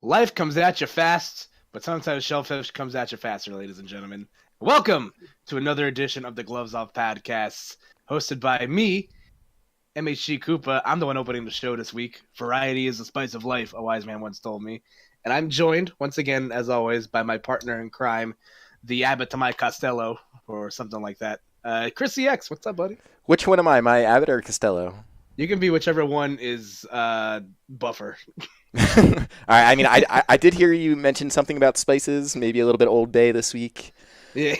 Life comes at you fast, but sometimes shellfish comes at you faster, ladies and gentlemen. Welcome to another edition of the Gloves Off Podcasts, hosted by me, MHG Koopa. I'm the one opening the show this week. Variety is the spice of life, a wise man once told me. And I'm joined, once again, as always, by my partner in crime, the Abbott to my Costello, or something like that. Chris EX, what's up, buddy? Which one am I? My Abbott or Costello? You can be whichever one is buffer. All right. I mean, I did hear you mention something about spices, maybe a little bit Old Bay this week. Yeah.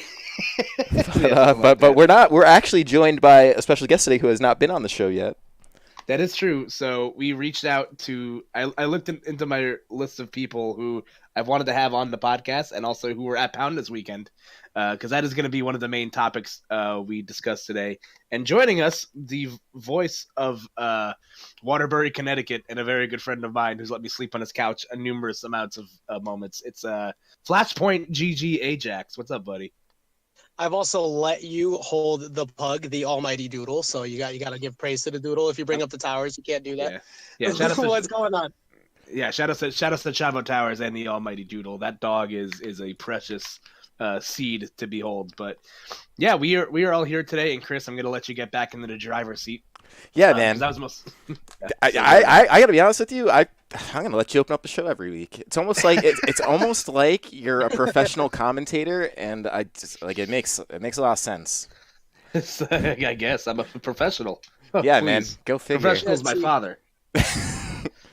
But we're not. We're actually joined by a special guest today who has not been on the show yet. That is true. So we reached out to. I looked into my list of people who I've wanted to have on the podcast, and also who were at Pound this weekend, because that is going to be one of the main topics we discuss today. And joining us, the voice of Waterbury, Connecticut, and a very good friend of mine who's let me sleep on his couch a numerous amounts of moments. It's Flashpoint GG Ajax. What's up, buddy? I've also let you hold the pug, the almighty Doodle. So you got to give praise to the Doodle. If you bring up the towers, you can't do that. Yeah. Shout out to, what's going on? Yeah, shout out to Chavo Towers and the almighty Doodle. That dog is a precious seed to behold. But yeah, we are all here today. And Chris, I'm gonna let you get back into the driver's seat. Yeah, man. That was most. I gotta be honest with you. I'm gonna let you open up the show every week. It's almost like it's almost like you're a professional commentator, and I just like it makes a lot of sense. I guess I'm a professional. Yeah, Please. man. Go figure. Professional is my father.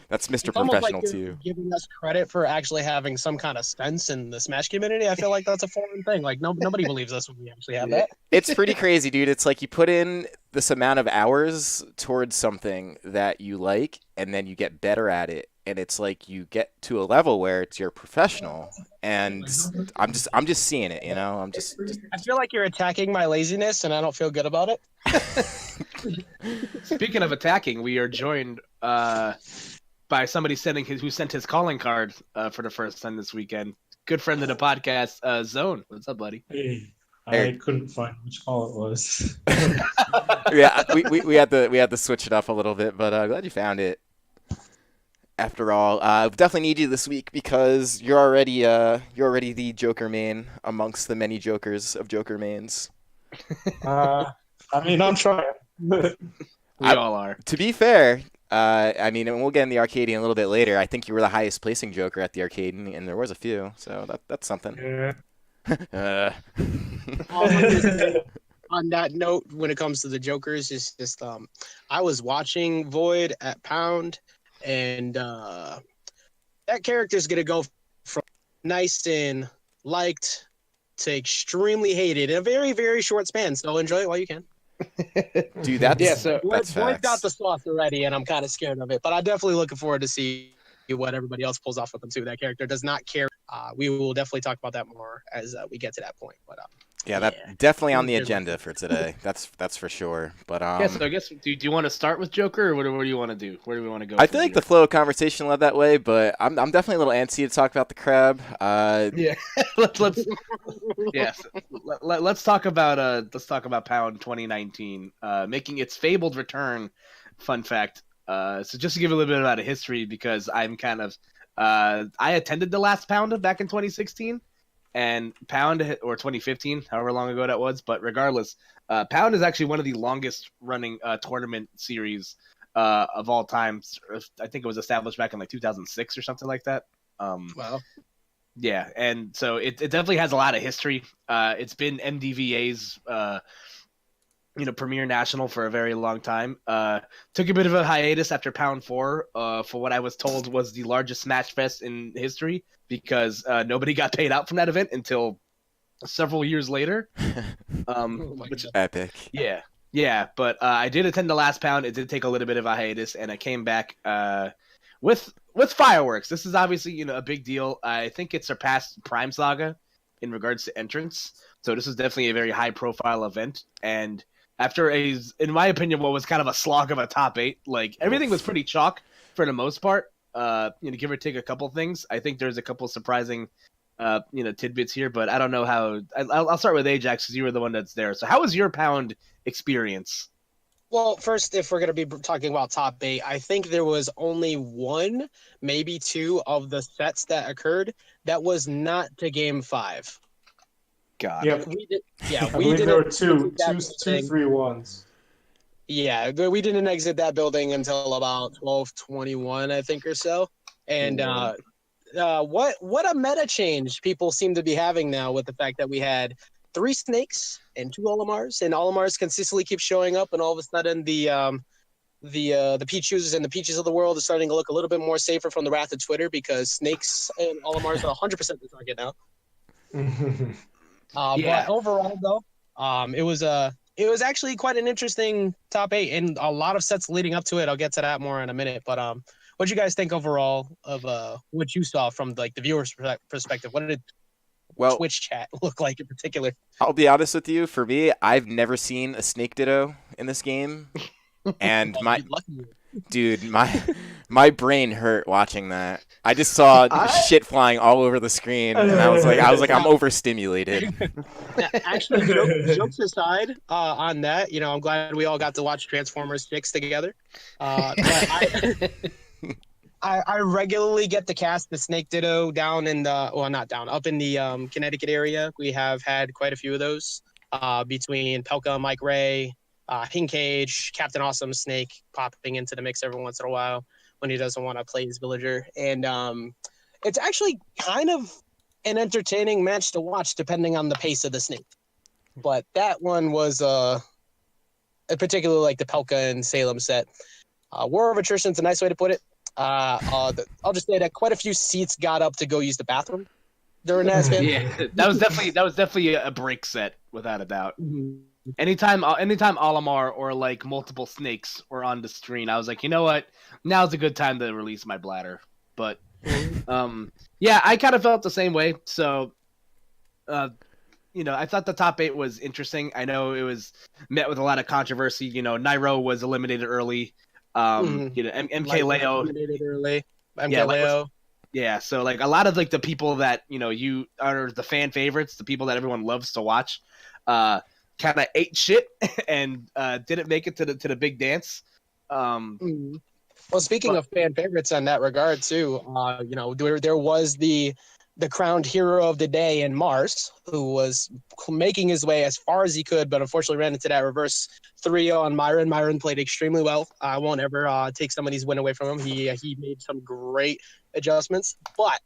That's Mr. It's almost Professional like too. Giving us credit for actually having some kind of sense in the Smash community. I feel like that's a foreign thing. Like nobody believes us when we actually have that. It's pretty crazy, dude. It's like you put in this amount of hours towards something that you like, and then you get better at it. And it's like you get to a level where you're professional, and I'm just seeing it, you know. I feel like you're attacking my laziness, and I don't feel good about it. Speaking of attacking, we are joined by somebody who sent his calling card for the first time this weekend. Good friend of the podcast, Zone. What's up, buddy? Hey, I couldn't find which call it was. Yeah, we had to switch it up a little bit, but glad you found it. After all, definitely need you this week because you're already the Joker main amongst the many Jokers of Joker mains. I mean, I'm trying. We all are. To be fair, I mean, and we'll get in the Arcadian a little bit later. I think you were the highest placing Joker at the Arcadian, and there was a few, so that's something. Yeah. On that note, when it comes to the Jokers, it's just I was watching Void at Pound, and that character's gonna go from nice and liked to extremely hated in a very, very short span. So enjoy it while you can. Dude, that's Void's facts. got the sauce already, and I'm kind of scared of it. But I'm definitely looking forward to see what everybody else pulls off with them too. That character does not care. We will definitely talk about that more as we get to that point. But that's definitely on the agenda for today. That's for sure. But Yeah, so I guess do you want to start with Joker, or what do you want to do? Where do we want to go? I feel like the flow of conversation led that way, but I'm definitely a little antsy to talk about the crab. Yeah, let's talk about Pound 2019 making its fabled return. Fun fact. So just to give a little bit about a history, because I'm kind of I attended the last Pound back in 2016. And Pound, or 2015, however long ago that was, but regardless, Pound is actually one of the longest running tournament series of all time. I think it was established back in like 2006 or something like that. wow. Yeah, and so it definitely has a lot of history. It's been MDVA's premier national for a very long time. Took a bit of a hiatus after Pound 4 for what I was told was the largest Smash Fest in history, because nobody got paid out from that event until several years later. Which Epic. Yeah, but I did attend the last Pound. It did take a little bit of a hiatus, and I came back with fireworks. This is obviously a big deal. I think it surpassed Prime Saga in regards to entrance, so this is definitely a very high profile event. And after in my opinion, what was kind of a slog of a top 8, like everything was pretty chalk for the most part. Give or take a couple things. I think there's a couple surprising, tidbits here, but I don't know how. I'll start with Ajax because you were the one that's there. So how was your Pound experience? Well, first, if we're going to be talking about top 8, I think there was only one, maybe two of the sets that occurred that was not to game 5. God. Yep. We did, yeah, I we believe didn't there were exit that two building. 3-1s. Yeah, but we didn't exit that building until about 12:21, I think, or so. And what a meta change people seem to be having now with the fact that we had 3 snakes and 2 Olimars, and Olimars consistently keep showing up, and all of a sudden the Pichus and the Peaches of the world are starting to look a little bit more safer from the wrath of Twitter because snakes and Olimars are 100% the target now. Yeah. But overall, though, it was actually quite an interesting top 8, and a lot of sets leading up to it. I'll get to that more in a minute. But what do you guys think overall of what you saw from like the viewer's perspective? What did Twitch chat look like in particular? I'll be honest with you. For me, I've never seen a Snake Ditto in this game, and my brain hurt watching that. I just saw shit flying all over the screen, and I was like, I'm overstimulated. Actually, jokes aside, on that, I'm glad we all got to watch Transformers 6 together. But I regularly get to cast the Snake Ditto down in up in the Connecticut area. We have had quite a few of those between Pelka, Mike Ray, Hincage, Captain Awesome Snake popping into the mix every once in a while when he doesn't want to play his villager. And it's actually kind of an entertaining match to watch depending on the pace of the snake. But that one was particularly like the Pelka and Salem set. War of Attrition is a nice way to put it. I'll just say that quite a few seats got up to go use the bathroom during that span. Yeah, that was definitely a break set without a doubt. Mm-hmm. Anytime Olimar or like multiple snakes were on the screen, I was like, you know what? Now's a good time to release my bladder. But yeah, I kind of felt the same way. So, I thought the top 8 was interesting. I know it was met with a lot of controversy. Nairo was eliminated early. MK Leo eliminated early. MK Leo. Yeah, so like a lot of like the people that you are the fan favorites, the people that everyone loves to watch, kind of ate shit and didn't make it to the big dance. Well, speaking of fan favorites on that regard too, there was the crowned hero of the day in Mars, who was making his way as far as he could, but unfortunately ran into that reverse 3-0 on Myron. Myron played extremely well. I won't ever take somebody's win away from him. He made some great adjustments. But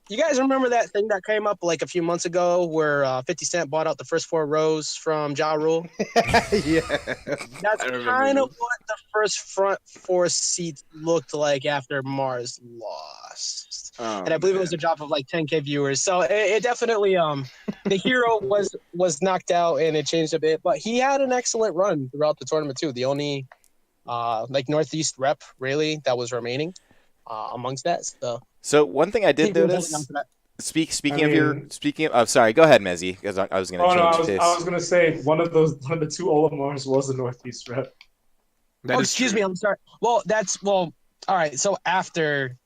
you guys remember that thing that came up like a few months ago where 50 Cent bought out the first 4 rows from Ja Rule? Yeah. That's kind of what the first front 4 seats looked like after Mars lost. And I believe it was a drop of like 10K viewers. So it definitely the hero was knocked out and it changed a bit, but he had an excellent run throughout the tournament too. The only Northeast rep really that was remaining amongst that. So one thing I did notice. Speaking of, sorry, go ahead, Mezzy, because I was going to change this. I was going to say one of the 2 Olimars was a Northeast rep. Excuse me, I'm sorry. Well, all right. So afterwards,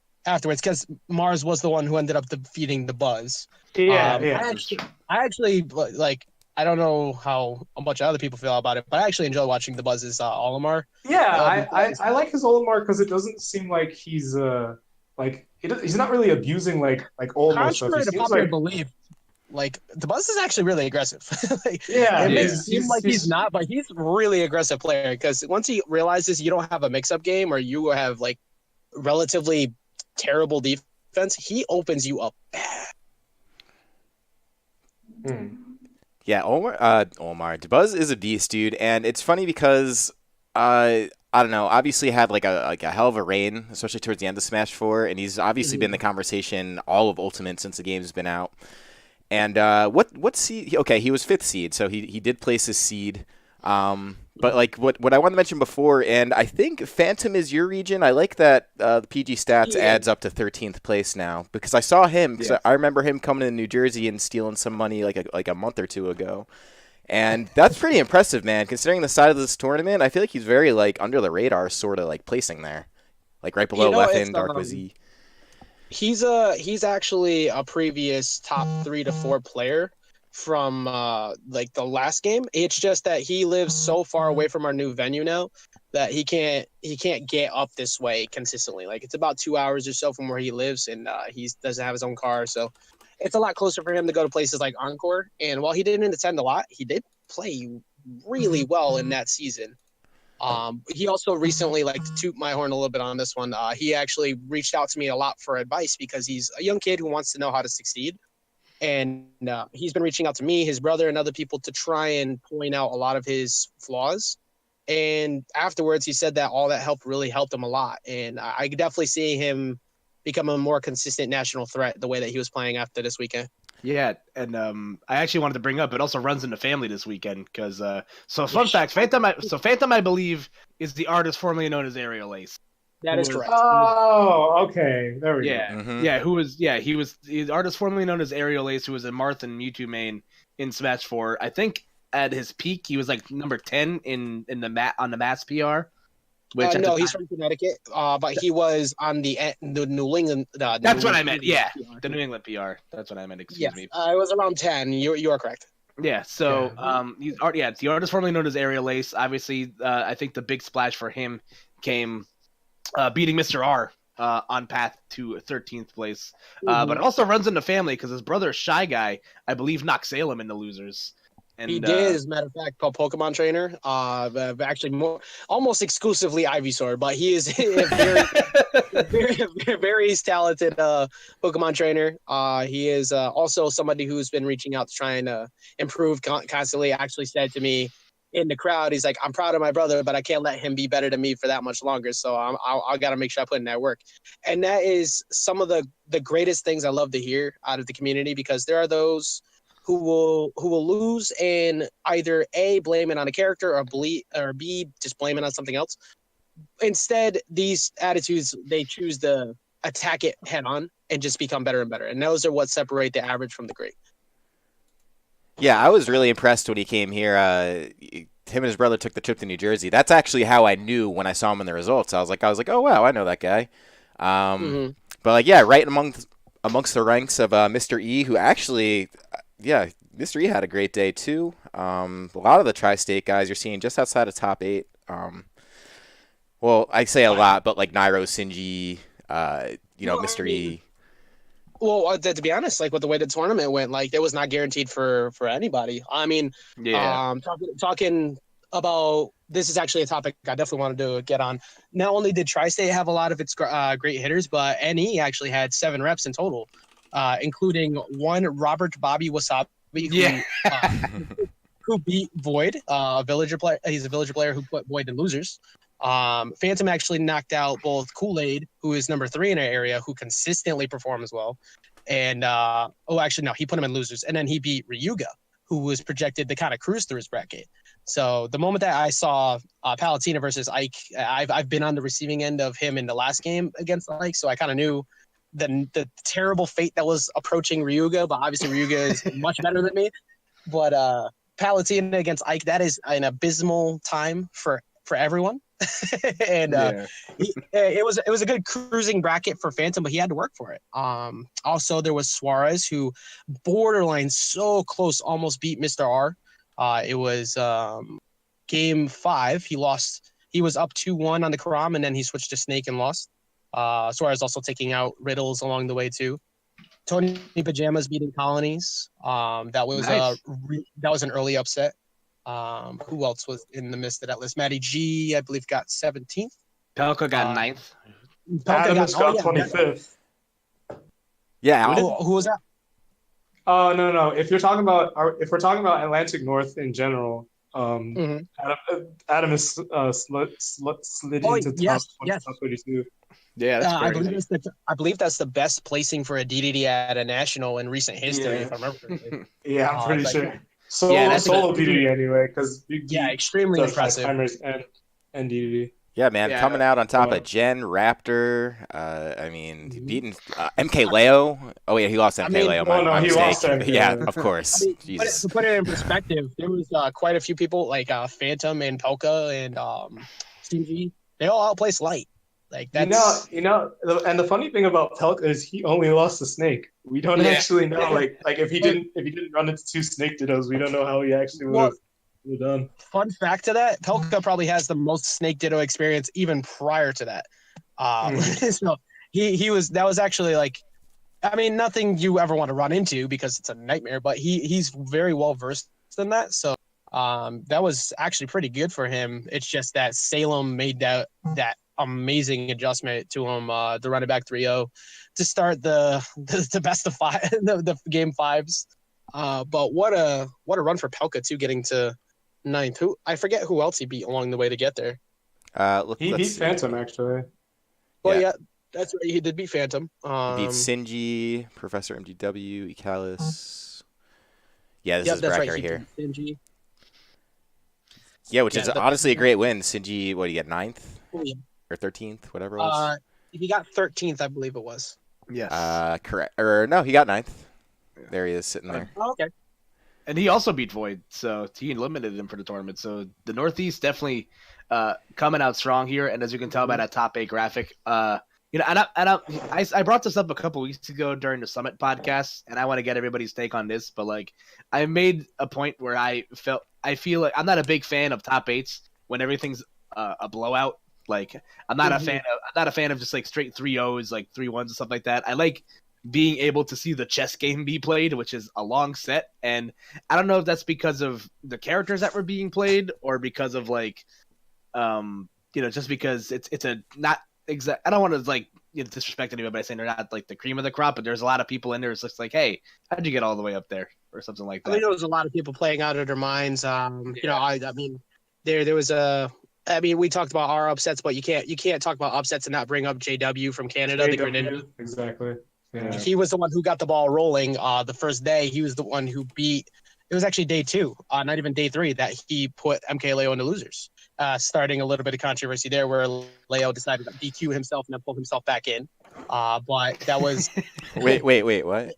because Mars was the one who ended up defeating the Buzz. Yeah. I actually like. I don't know how much other people feel about it, but I actually enjoy watching the Buzz's Olimar. Yeah, I like his Olimar because it doesn't seim like he's he's not really abusing like Olimar stuff. Contrary to popular belief, like the Buzz is actually really aggressive. It may seem like he's not, but he's a really aggressive player because once he realizes you don't have a mix-up game or you have like relatively terrible defense, he opens you up bad. Yeah, Omar. Buzz is a beast, dude, and it's funny because I don't know. Obviously, had like a hell of a reign, especially towards the end of Smash 4, and he's obviously been in the conversation all of Ultimate since the game's been out. And what seed? Okay, he was 5th seed, so he did place his seed. But like what I wanted to mention before, and I think Phantom is your region. I like that the PG stats adds up to 13th place now because I saw him. Because I remember him coming to New Jersey and stealing some money like a month or 2 ago. And that's pretty impressive, man. Considering the size of this tournament, I feel like he's very like under the radar, sort of like placing there, like right below Leffen, Dark Wizzy. He's actually a previous top 3 to 4 player from like the last game. It's just that he lives so far away from our new venue now that he can't get up this way consistently. Like it's about 2 hours or so from where he lives, and he doesn't have his own car, so it's a lot closer for him to go to places like Encore. And while he didn't attend a lot, he did play really well in that season. He also recently, like, to toot my horn a little bit on this one, he actually reached out to me a lot for advice because he's a young kid who wants to know how to succeed. And he's been reaching out to me, his brother, and other people to try and point out a lot of his flaws. And afterwards, he said that all that help really helped him a lot. And I could definitely see him become a more consistent national threat the way that he was playing after this weekend. Yeah, and I actually wanted to bring up it also runs in the family this weekend because so fun fact, Phantom I believe is the artist formerly known as Aerial Ace. That is correct. Oh, okay. There we go. He was the artist formerly known as Aerial Ace, who was a Marth and Mewtwo main in Smash 4. I think at his peak he was like number 10 in the on the mass PR. Which no, he's from Connecticut, but he was on the New England. That's what I meant. Yeah, the New England PR. That's what I meant. Excuse me. It was around 10. You are correct. Yeah. So it's the artist formerly known as Aerial Ace. Obviously, I think the big splash for him came beating Mr. R on path to 13th place. But it also runs in the family because his brother Shy Guy, I believe, knocked Salem into losers. And, he did, as a matter of fact, Pokemon trainer. Actually, almost exclusively Ivysaur, but he is a very talented Pokemon trainer. He is also somebody who's been reaching out to try and improve constantly. Actually said to me in the crowd, he's like, "I'm proud of my brother, but I can't let him be better than me for that much longer. So I got to make sure I put in that work." And that is some of the greatest things I love to hear out of the community, because there are those who will lose and either A, blame it on a character, or B, just blame it on something else. Instead, these attitudes, they choose to attack it head on and just become better and better. And those are what separate the average from the great. Yeah, I was really impressed when he came here. Him and his brother took the trip to New Jersey. That's actually how I knew when I saw him in the results. I was like, oh wow, I know that guy. But like, yeah, right amongst the ranks of Mr. E, who actually. Yeah, Mr. E had a great day, too. A lot of the Tri-State guys you're seeing just outside of top 8. Well, I say a lot, but like Nairo, Sinji, Mr. E. Well, to be honest, like with the way the tournament went, like it was not guaranteed for anybody. I mean, talking about this is actually a topic I definitely wanted to get on. Not only did Tri-State have a lot of its great hitters, but NE actually had 7 reps in total. Including one Robert Bobby Wasabi, who beat Void, a villager player. He's a villager player who put Void in losers. Phantom actually knocked out both Kool-Aid, who is number 3 in our area, who consistently performs well. And he put him in losers. And then he beat Ryuga, who was projected to kind of cruise through his bracket. So the moment that I saw Palutena versus Ike, I've been on the receiving end of him in the last game against Ike, so I kind of knew the terrible fate that was approaching Ryuga, but obviously Ryuga is much better than me. But Palutena against Ike, that is an abysmal time for everyone. And it was a good cruising bracket for Phantom, but he had to work for it. Also, there was Suarez, who borderline so close almost beat Mr. R. It was game 5. He lost. He was up 2-1 on the Karam, and then he switched to Snake and lost. Suarez also taking out Riddles along the way too. Tony Pajamas beating Colonies. That was nice. That was an early upset. Who else was in the midst of that list? Matty G, I believe, got 17th. Pelka got 9th. Adamus got 25th. Yeah. Who was that? Oh no. If we're talking about Atlantic North in general, Adam is slid into top 22. Yeah, that's crazy. I believe that's the best placing for a DDD at a national in recent history, if I remember correctly. Yeah, I'm pretty sure. Solo DDD anyway, because extremely impressive. Timers and DDD. Yeah, man, coming out on top of Jen, Raptor. Beating MK Leo. Oh yeah, he lost MK Leo. He lost MK. Yeah, of course. To put it in perspective, there was quite a few people like Phantom and Polka and CG. They all outplaced Light. Like that's and the funny thing about Pelka is he only lost to Snake. We don't actually know. Like if he didn't run into 2 snake dittos, we don't know how he actually would have done. Fun fact to that, Pelka probably has the most snake ditto experience even prior to that. So that was actually like, I mean, nothing you ever want to run into because it's a nightmare, but he's very well versed in that. So that was actually pretty good for him. It's just that Salem made that amazing adjustment to him, the running back 3-0 to start the best of 5, the game 5s. But what a run for Pelka too, getting to 9th. I forget who else he beat along the way to get there. He beat Phantom actually. Well, yeah, that's right. He did beat Phantom. He beat Sinji, Professor MDW, Ecalis. Yeah, this is bracket right here. Sinji. Yeah, which is honestly a great win. Sinji, what, you get 9th? Oh, yeah. Or 13th, whatever it was? He got 13th, I believe it was. Yes. Correct. Or no, he got 9th. There he is sitting there. Oh, okay. And he also beat Void, so he eliminated him for the tournament. So the Northeast definitely coming out strong here. And as you can tell by that top 8 graphic, I brought this up a couple weeks ago during the Summit podcast, and I want to get everybody's take on this. But like, I made a point where I feel like I'm not a big fan of top 8s when everything's a blowout. Like, I'm not a fan of just like straight 3-0s, like 3-1s and stuff like that. I like being able to see the chess game be played, which is a long set. And I don't know if that's because of the characters that were being played or because of like, just because it's a not exact. I don't want to like disrespect anybody by saying they're not like the cream of the crop, but there's a lot of people in there. It's just like, hey, how'd you get all the way up there or something like that? I mean, there was a lot of people playing out of their minds. I mean, there was a. I mean, we talked about our upsets, but you can't talk about upsets and not bring up JW from Canada. Exactly. Yeah. He was the one who got the ball rolling the first day. He was the one who beat. It was actually day 2, not even day 3, that he put MKLeo into losers, starting a little bit of controversy there where Leo decided to DQ himself and then pull himself back in. But that was. Wait, what?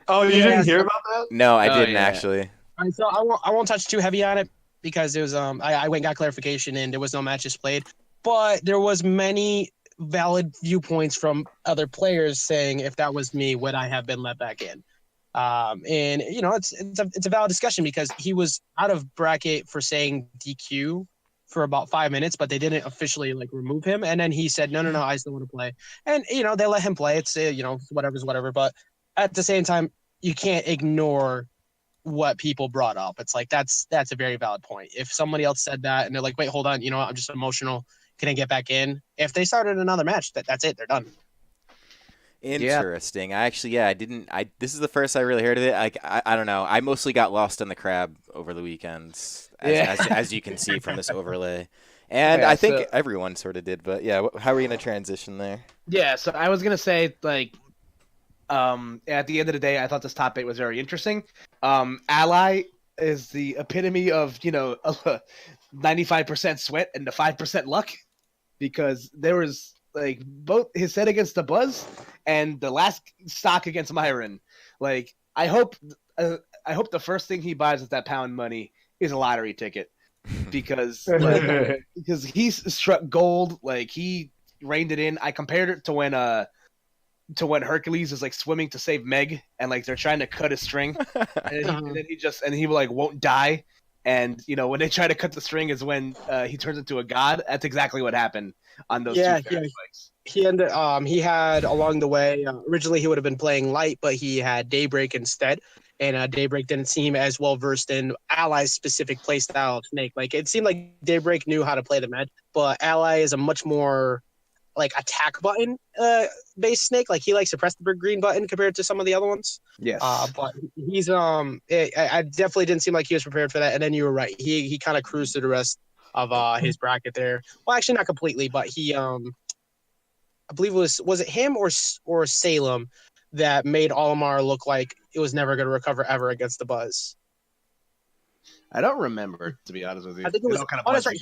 Oh, you didn't hear about that? No, I didn't actually. And so I won't touch too heavy on it because it was I went and got clarification and there was no matches played, but there was many valid viewpoints from other players saying if that was me, would I have been let back in? And it's a valid discussion because he was out of bracket for saying DQ for about 5 minutes, but they didn't officially like remove him. And then he said, no, I still want to play. And they let him play. It's whatever's whatever. But at the same time, you can't ignore what people brought up. It's like that's a very valid point. If somebody else said that and they're like, wait, hold on, I'm just emotional, can I get back in? If they started another match, that's it, they're done. Interesting. Yeah. This is the first I really heard of it. I don't know. I mostly got lost in the crab over the weekends, as you can see from this overlay. And I think everyone sort of did, but yeah, how are we going to transition there? Yeah, so I was going to say, like, at the end of the day, I thought this top 8 was very interesting. Ally is the epitome of, 95% sweat and the 5% luck, because there was like both his set against the Buzz and the last stock against Myron. Like, I hope the first thing he buys with that pound money is a lottery ticket, because because he's struck gold. Like, he reined it in. I compared it to when Hercules is like swimming to save Meg and like they're trying to cut a string and he like won't die. And when they try to cut the string is when he turns into a god. That's exactly what happened on those two spikes. He had along the way. Originally, he would have been playing light, but he had Daybreak instead, and Daybreak didn't seem as well versed in Ally's specific playstyle of Snake. Like, it seemed like Daybreak knew how to play the med, but Ally is a much more like attack button based Snake. Like, he likes to press the green button compared to some of the other ones. Yes. But he's I definitely didn't seem like he was prepared for that. And then you were right. He kind of cruised through the rest of his bracket there. Well, actually not completely, but he I believe it was it him or Salem that made Olimar look like it was never going to recover ever against the Buzz. I don't remember, to be honest with you. I think it was kind of that's right.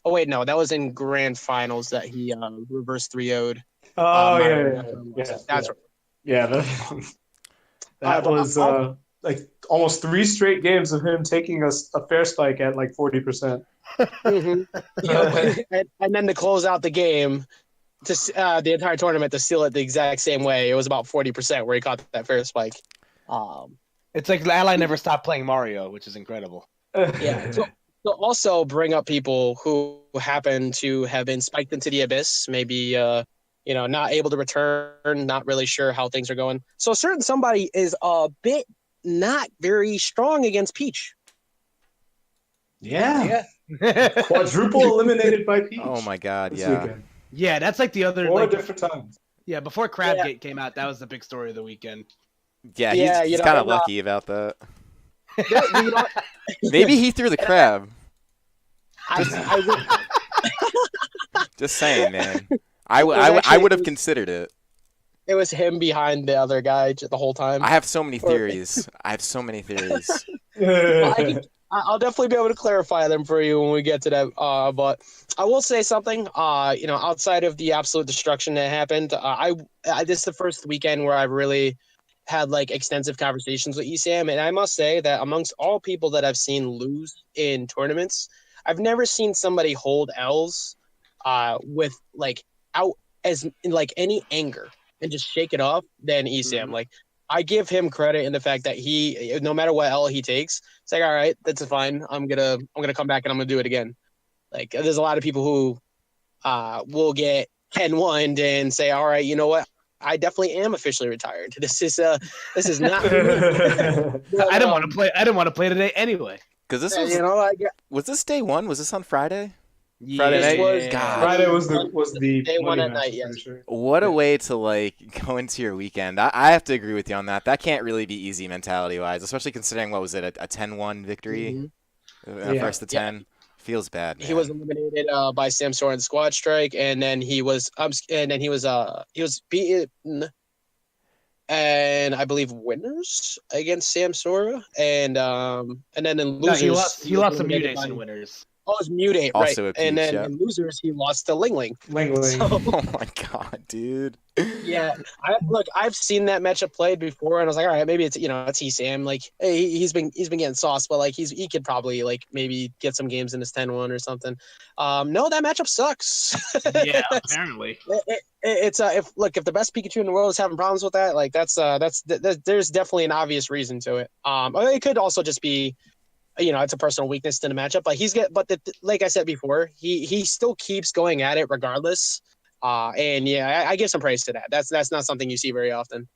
Oh wait, no, that was in grand finals that he reverse 3-0'd. Oh yeah. That's right. Yeah, that was like almost 3 straight games of him taking a fair spike at like 40%. Mm-hmm. And then to close out the game, the entire tournament to seal it the exact same way. It was about 40% where he caught that fair spike. It's like Ally never stopped playing Mario, which is incredible. Yeah. So also bring up people who happen to have been spiked into the abyss, maybe not able to return, not really sure how things are going. So a certain somebody is a bit not very strong against Peach. Yeah. Quadruple eliminated by Peach. Oh my God, this yeah. weekend. Yeah, that's like the other 4 different times. Yeah, before Crabgate came out, that was the big story of the weekend. Yeah, he's kind of lucky about that. Maybe he threw the crab. Just saying, man. I would have considered it. It was him behind the other guy the whole time. I have so many theories. I'll definitely be able to clarify them for you when we get to that. But I will say something. Outside of the absolute destruction that happened, this is the first weekend where I've really had like extensive conversations with ESAM, and I must say that amongst all people that I've seen lose in tournaments, I've never seen somebody hold L's with like out as in like any anger and just shake it off than ESAM. Like I give him credit in the fact that he, no matter what L he takes, it's like, all right, that's fine. I'm gonna come back and I'm gonna do it again. Like there's a lot of people who will get 10-1 and say, all right, you know what? I definitely am officially retired. This is not. I didn't want to play. I didn't want to play today anyway. Because this was, was this day 1? Was this on Friday? Yeah. Friday night. God. Friday was the day 1 at night. Yes. Sure. What a way to like go into your weekend. I have to agree with you on that. That can't really be easy mentality wise, especially considering what was it, a 10-1 victory, first to 10. Yeah. Feels bad. Man. He was eliminated by Sam Soren's squad strike, and then he was beaten, and I believe winners against Sam Sora, and then in losers he lost to mutation winners. Oh, it's mutate, also right? Peach, and then in losers, he lost to Ling Ling. So, oh my God, dude. Yeah, I've seen that matchup played before, and I was like, all right, maybe it's ESAM. Like, hey, he's been getting sauce, but like he could probably like maybe get some games in his 10-1 or something. No, that matchup sucks. Yeah, apparently. It's if the best Pikachu in the world is having problems with that, like that's there's definitely an obvious reason to it. It could also just be, it's a personal weakness in the matchup, but like I said before, he still keeps going at it regardless. And yeah, I give some praise to that. That's not something you see very often.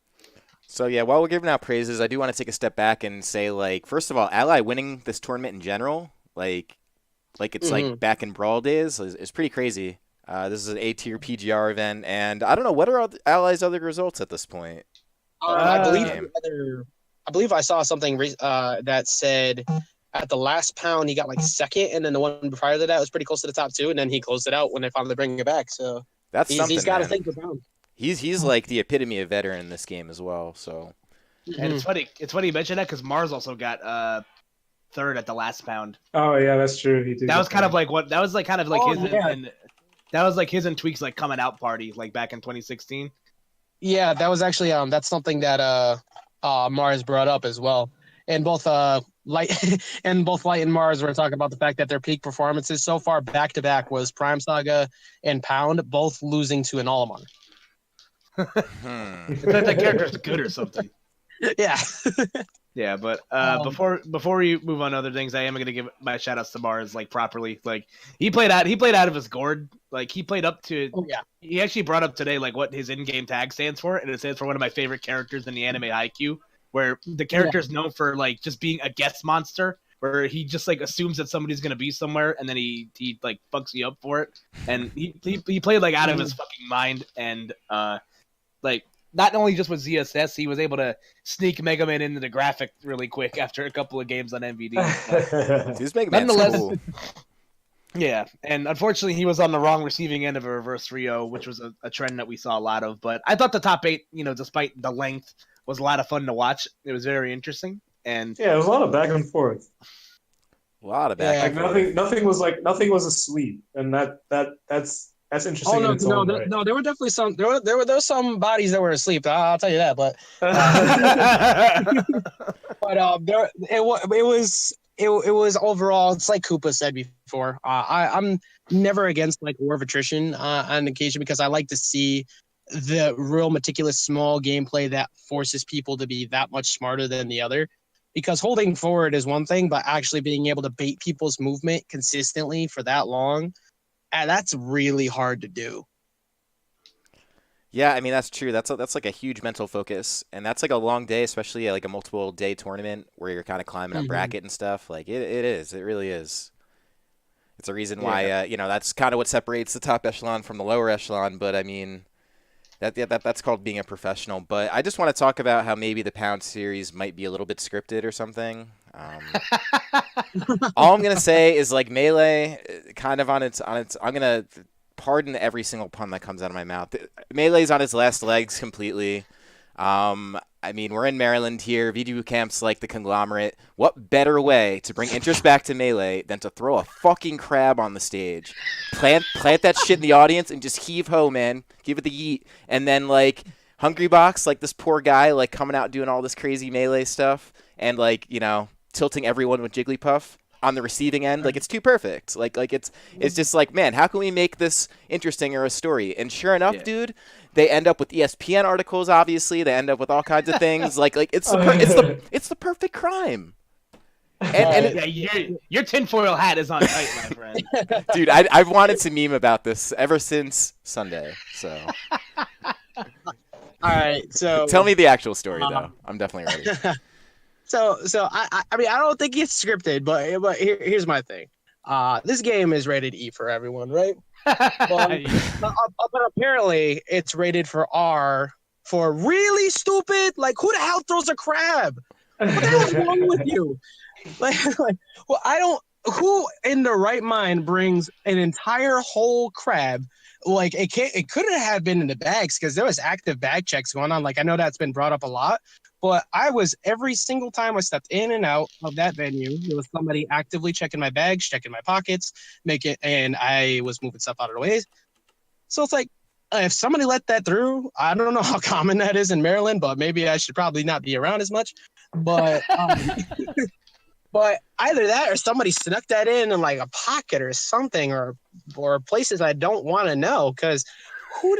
So yeah, while we're giving out praises, I do want to take a step back and say, like, first of all, Ally winning this tournament in general, like it's like back in Brawl days, is pretty crazy. This is an A-tier PGR event, and I don't know, what are Ally's other results at this point? I believe I saw something that said at the last pound he got like second, and then the one prior to that was pretty close to the top 2, and then he closed it out when they finally bring it back. So that's something. He's got to think about. He's like the epitome of veteran in this game as well. So, and it's funny you mentioned that because Mars also got third at the last pound. Oh yeah, that's true. He did. That was kind of like that was like his and Tweak's like coming out party like back in 2016. Yeah, that was actually that's something that Mars brought up as well, and both Light and Mars were talking about the fact that their peak performances so far back to back was Prime Saga and Pound, both losing to an Olimar. It's like that character's good or something. Yeah. Yeah, but before we move on to other things, I am gonna give my shout outs to Mars like properly. Like he played out of his gourd. Like he played up to. Oh yeah. He actually brought up today like what his in-game tag stands for, and it stands for one of my favorite characters in the anime Haikyuu, where the character is known for like just being a guest monster, where he just like assumes that somebody's gonna be somewhere, and then he like fucks you up for it. And he played like out of his fucking mind, and like. Not only just with ZSS, he was able to sneak Mega Man into the graphic really quick after a couple of games on MVD. He's Mega Man's cool. Yeah, and unfortunately, he was on the wrong receiving end of a reverse Rio, which was a trend that we saw a lot of. But I thought the top 8, despite the length, was a lot of fun to watch. It was very interesting, and yeah, it was a lot of back and forth. A lot of back and forth. Nothing was asleep, and that's interesting. No, there were definitely some. There were some bodies that were asleep. I'll tell you that, but it was overall. It's like Koopa said before. I'm never against like war of attrition on occasion because I like to see the real meticulous small gameplay that forces people to be that much smarter than the other. Because holding forward is one thing, but actually being able to bait people's movement consistently for that long, that's really hard to do. Yeah, I mean that's true. That's like a huge mental focus, and that's like a long day, especially at like a multiple day tournament where you're kind of climbing a bracket and stuff. Like it is. It really is. It's a reason why that's kind of what separates the top echelon from the lower echelon. But I mean, that's called being a professional. But I just want to talk about how maybe the Pound series might be a little bit scripted or something. All I'm gonna say is like Melee, kind of on its. I'm gonna pardon every single pun that comes out of my mouth. Melee's on its last legs completely. I mean, we're in Maryland here. VG Boot Camp's like the conglomerate. What better way to bring interest back to Melee than to throw a fucking crab on the stage? Plant that shit in the audience and just heave ho, man. Give it the yeet. And then, like, Hungry Box, like this poor guy, like, coming out doing all this crazy Melee stuff and, like, tilting everyone with Jigglypuff on the receiving end. Like, it's too perfect. Like it's just like, man, how can we make this interesting or a story? And sure enough, dude, they end up with ESPN articles, obviously. They end up with all kinds of things. Like it's the perfect crime. And your tinfoil hat is on tight, my friend. Dude, I've wanted to meme about this ever since Sunday. So all right, so tell me the actual story though. I'm definitely ready. So I mean I don't think it's scripted, but here's my thing. This game is rated E for everyone, right? But apparently it's rated for R for really stupid. Like, who the hell throws a crab? What the hell's wrong with you? Well, I don't. Who in the right mind brings an entire whole crab? Like, it couldn't have been in the bags because there was active bag checks going on. Like, I know that's been brought up a lot, but I was every single time I stepped in and out of that venue, there was somebody actively checking my bags, checking my pockets, and I was moving stuff out of the way. So it's like, if somebody let that through, I don't know how common that is in Maryland, but maybe I should probably not be around as much. But but either that or somebody snuck that in like a pocket or something, or places I don't want to know. Because who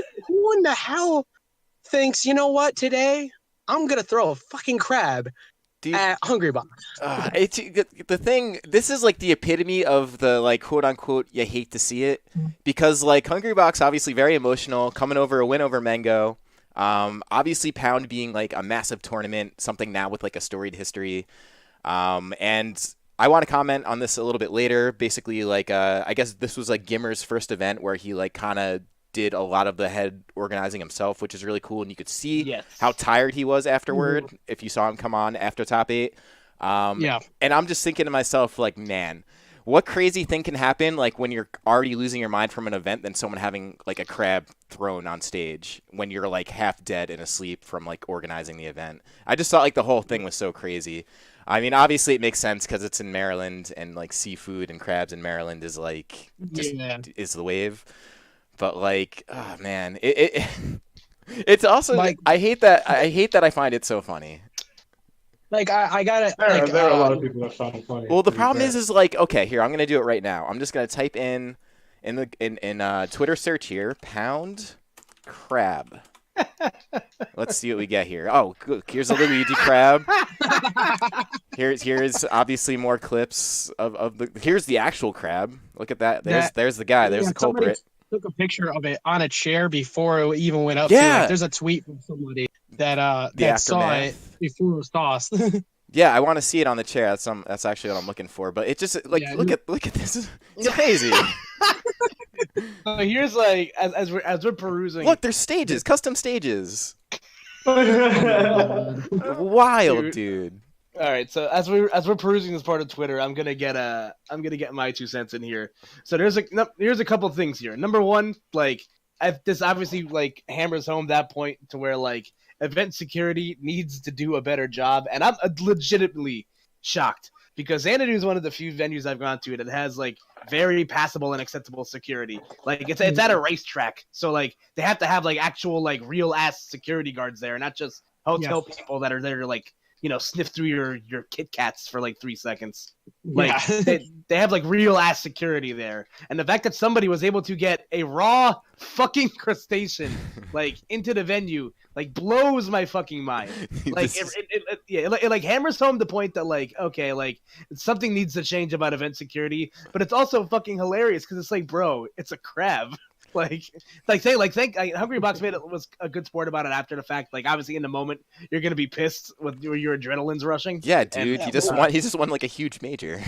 in the hell thinks, you know what, today I'm gonna throw a fucking crab at Hungry Box? It's the thing. This is like the epitome of the like quote unquote you hate to see it, because like Hungry Box obviously very emotional, coming over a win over Mango. Obviously Pound being like a massive tournament, something now with like a storied history. And I want to comment on this a little bit later. Basically, like I guess this was like Gimmer's first event where he like kind of did a lot of the head organizing himself, which is really cool. And you could see how tired he was afterward if you saw him come on after top 8. And I'm just thinking to myself, like, man, what crazy thing can happen like when you're already losing your mind from an event than someone having like a crab thrown on stage when you're like half dead and asleep from like organizing the event. I just thought like the whole thing was so crazy. I mean, obviously it makes sense because it's in Maryland and like seafood and crabs in Maryland is like is the wave. But like, oh man, it's also like, I hate that I find it so funny. Like I gotta. There are a lot of people that found it funny. Well, the problem is like, okay, here I'm gonna do it right now. I'm just gonna type in Twitter search here, Pound Crab. Let's see what we get here. Oh, good. Here's a Luigi crab. Here's obviously more clips of the. Here's the actual crab. Look at that. There's the guy. There's the culprit. Took a picture of it on a chair before it even went up. Yeah. There's a tweet from somebody that saw it before it was tossed. Yeah, I want to see it on the chair. That's actually what I'm looking for. But it just like look at this. It's crazy. Here's like as we're perusing. Look, there's stages, custom stages. Wild, dude. All right, so as we're perusing this part of Twitter, I'm gonna get my 2 cents in here. So here's a couple things here. Number one, like this obviously like hammers home that point to where like event security needs to do a better job, and I'm legitimately shocked because Xanadu is one of the few venues I've gone to that has like very passable and acceptable security. Like it's at a racetrack, so like they have to have like actual like real ass security guards there, not just hotel people that are there to like sniff through your Kit Kats for like 3 seconds. Like Yeah. they have like real ass security there, and the fact that somebody was able to get a raw fucking crustacean like into the venue like blows my fucking mind. Like it like hammers home the point that like, okay, like something needs to change about event security, but it's also fucking hilarious because it's like, bro, it's a crab. Hungry Box was a good sport about it after the fact. Like obviously in the moment you're gonna be pissed with your adrenaline's rushing. Yeah, dude, he just won like a huge major.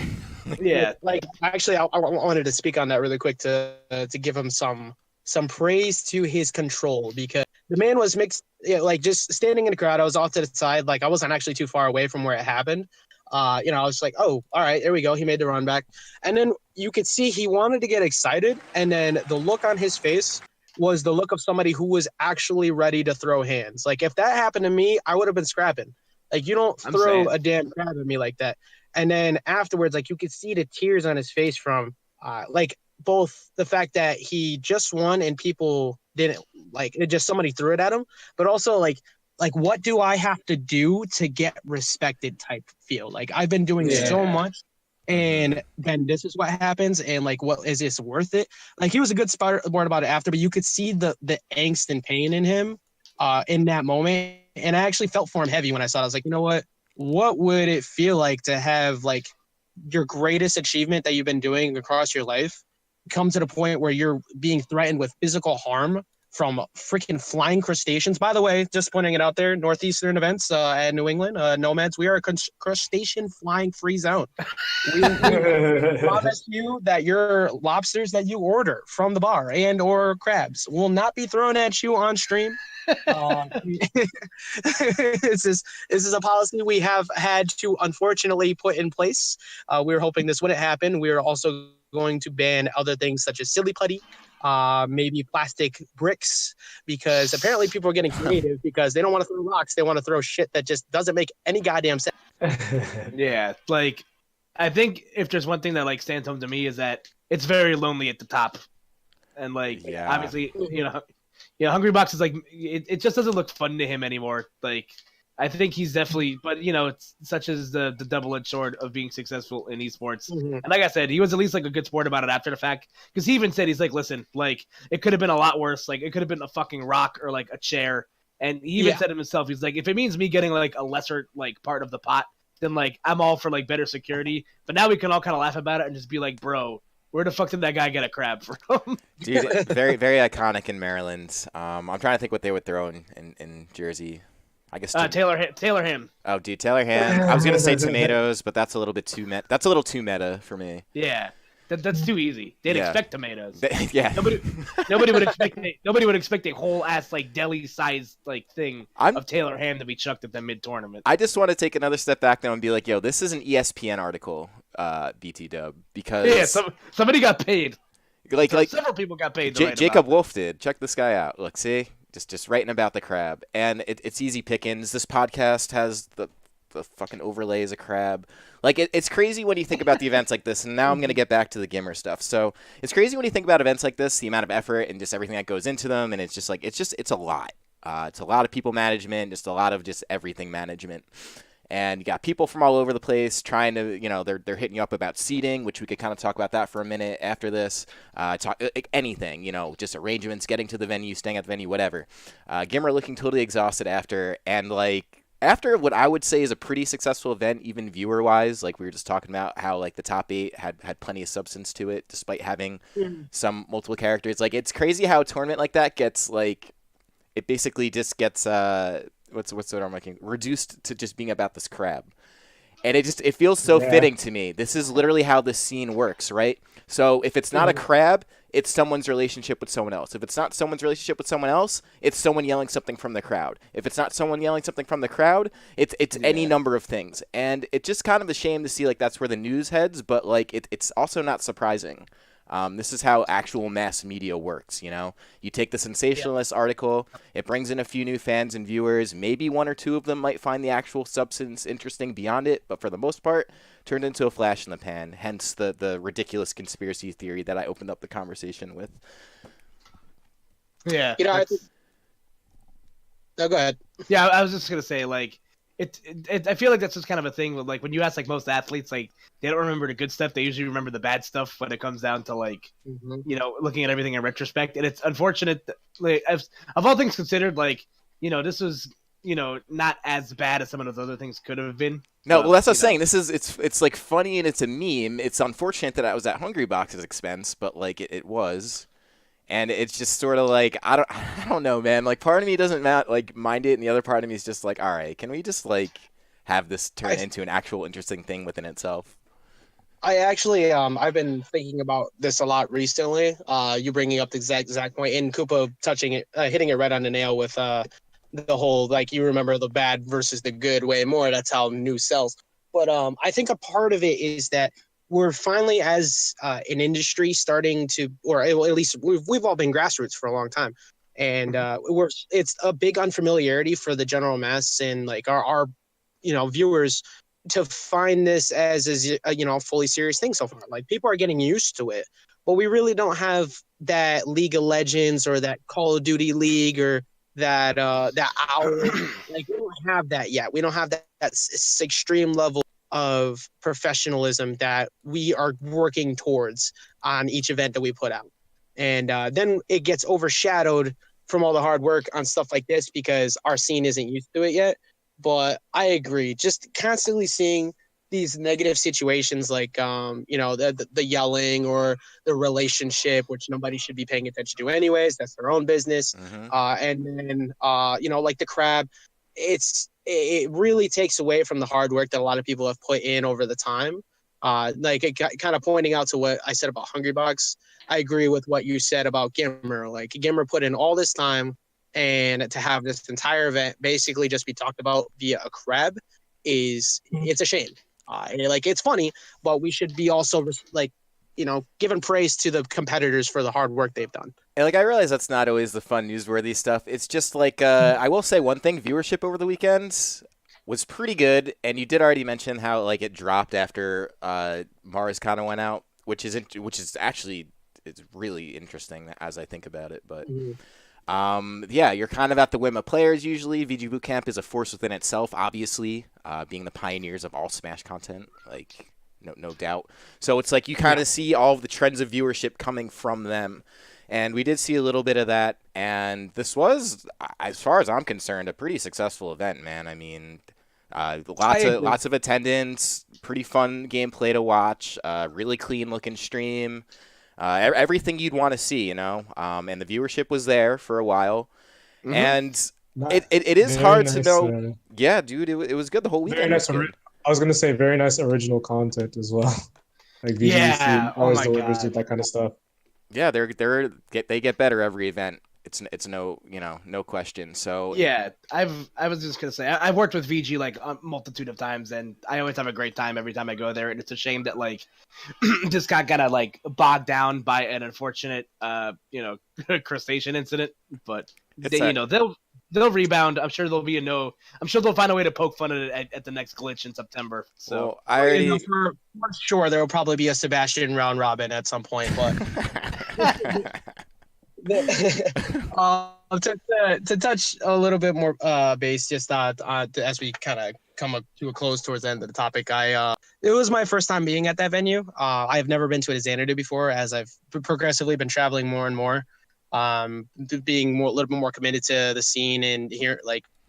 Yeah, like actually, I wanted to speak on that really quick to give him some praise to his control, because the man was mixed. Yeah, like just standing in the crowd, I was off to the side, like I wasn't actually too far away from where it happened. I was like, oh, all right, there we go. He made the run back. And then you could see he wanted to get excited. And then the look on his face was the look of somebody who was actually ready to throw hands. Like if that happened to me, I would have been scrapping. Like you don't throw a damn crab at me like that. And then afterwards, like you could see the tears on his face from like both the fact that he just won and people didn't like it, just somebody threw it at him, but also like what do I have to do to get respected type feel. Like I've been doing so much, and then this is what happens, and like what is this worth it? Like he was a good sport about it after, but you could see the angst and pain in him in that moment, and I actually felt for him heavy when I saw it. I was like, you know what would it feel like to have like your greatest achievement that you've been doing across your life come to the point where you're being threatened with physical harm from freaking flying crustaceans? By the way, just pointing it out there, Northeastern events at New England, Nomads, we are a crustacean flying free zone. We promise you that your lobsters that you order from the bar and or crabs will not be thrown at you on stream. This is a policy we have had to unfortunately put in place. We were hoping this wouldn't happen. We are also going to ban other things such as silly putty, maybe plastic bricks, because apparently people are getting creative because they don't want to throw rocks. They want to throw shit that just doesn't make any goddamn sense. Yeah, like I think if there's one thing that like stands home to me is that it's very lonely at the top, and like obviously Hungry Box is like it just doesn't look fun to him anymore. Like I think he's definitely, but it's such as the double-edged sword of being successful in esports. Mm-hmm. And like I said, he was at least like a good sport about it after the fact, because he even said, he's like, listen, like it could have been a lot worse. Like it could have been a fucking rock or like a chair. And he even said it himself. He's like, if it means me getting like a lesser like part of the pot, then like I'm all for like better security. But now we can all kind of laugh about it and just be like, bro, where the fuck did that guy get a crab from? Dude, very, very iconic in Maryland. I'm trying to think what they would throw in Jersey. I guess Taylor Ham. Oh, dude, Taylor Ham. I was gonna say tomatoes, but that's a little bit too That's a little too meta for me. Yeah, that's too easy. They'd expect tomatoes. Yeah. Nobody would expect a whole ass like deli sized like thing of Taylor Ham to be chucked at the mid tournament. I just want to take another step back now and be like, yo, this is an ESPN article, BT Dub, because somebody got paid. Like several people got paid. Jacob Wolf did. Check this guy out. Look, see. Just writing about the crab, and it's easy pickings. This podcast has the fucking overlay as a crab. Like it's crazy when you think about the events like this. And now I'm gonna get back to the Gimmer stuff. So it's crazy when you think about events like this, the amount of effort and just everything that goes into them, and it's just like it's a lot. It's a lot of people management, just a lot of just everything management. And you got people from all over the place trying to, they're hitting you up about seating, which we could kind of talk about that for a minute after this. Talk anything, just arrangements, getting to the venue, staying at the venue, whatever. Gimmer looking totally exhausted after, and like after what I would say is a pretty successful event, even viewer-wise. Like we were just talking about how like the top 8 had plenty of substance to it, despite having some multiple characters. Like it's crazy how a tournament like that gets like, it basically just gets what's the word I'm making? Reduced to just being about this crab. And it feels so fitting to me. This is literally how this scene works, right? So if it's not a crab, it's someone's relationship with someone else. If it's not someone's relationship with someone else, it's someone yelling something from the crowd. If it's not someone yelling something from the crowd, it's any number of things. And it's just kind of a shame to see like that's where the news heads, but like it's also not surprising. This is how actual mass media works, You take the sensationalist article, it brings in a few new fans and viewers. Maybe one or two of them might find the actual substance interesting beyond it, but for the most part, turned into a flash in the pan, hence the ridiculous conspiracy theory that I opened up the conversation with. Yeah. No, go ahead. Yeah, I was just going to say, like, I feel like that's just kind of a thing with like when you ask like most athletes, like they don't remember the good stuff. They usually remember the bad stuff when it comes down to like looking at everything in retrospect. And it's unfortunate that, like, of all things considered, like this was not as bad as some of those other things could have been. No, well, that's what I'm saying. It's like funny and it's a meme. It's unfortunate that I was at Hungry Box's expense, but like it was. And it's just sort of like I don't know, man. Like part of me doesn't mind it, and the other part of me is just like, all right, can we just like have this turn into an actual interesting thing within itself? I actually I've been thinking about this a lot recently. You bringing up the exact point, and Koopa hitting it right on the nail with the whole like you remember the bad versus the good way more. That's how news sells. But I think a part of it is that we're finally, as an industry, starting to, or at least we've all been grassroots for a long time, and it's a big unfamiliarity for the general mass and like our viewers to find this as a fully serious thing so far. Like people are getting used to it, but we really don't have that League of Legends or that Call of Duty League or that hour. Like we don't have that yet. We don't have that extreme level of professionalism that we are working towards on each event that we put out. And then it gets overshadowed from all the hard work on stuff like this because our scene isn't used to it yet. But I agree, just constantly seeing these negative situations like, the yelling or the relationship, which nobody should be paying attention to anyways. That's their own business. And then, like the crab, it really takes away from the hard work that a lot of people have put in over the time. Like it kind of pointing out to what I said about Hungry Box. I agree with what you said about Gimmer. Like Gimmer put in all this time, and to have this entire event basically just be talked about via a crab it's a shame. It's funny, but we should be also giving praise to the competitors for the hard work they've done. And like I realize that's not always the fun newsworthy stuff. It's just like I will say one thing: viewership over the weekends was pretty good. And you did already mention how like it dropped after Mars kind of went out, which is actually it's really interesting as I think about it. But yeah, you're kind of at the whim of players usually. VG Bootcamp is a force within itself, obviously, being the pioneers of all Smash content, like no doubt. So it's like you kind of see all of the trends of viewership coming from them. And we did see a little bit of that, and this was, as far as I'm concerned, a pretty successful event, man. I mean, lots of attendance, pretty fun gameplay to watch, really clean-looking stream, everything you'd want to see, and the viewership was there for a while. And it is hard to know. Yeah, dude, it was good the whole weekend. I was going to say very nice original content as well. Like VGC always delivers with that kind of stuff. Yeah, they get better every event. It's no question. So yeah, I was just gonna say I've worked with VG like a multitude of times, and I always have a great time every time I go there. And it's a shame that like just got kind of like bogged down by an unfortunate crustacean incident. But they'll rebound. I'm sure there'll be I'm sure they'll find a way to poke fun at it at the next glitch in September. So for sure there will probably be a Sebastian round robin at some point, but. To touch a little bit more base, just as we kind of come up to a close towards the end of the topic, it was my first time being at that venue. I have never been to a Xanadu before, as I've progressively been traveling more and more, being a little bit more committed to the scene and here,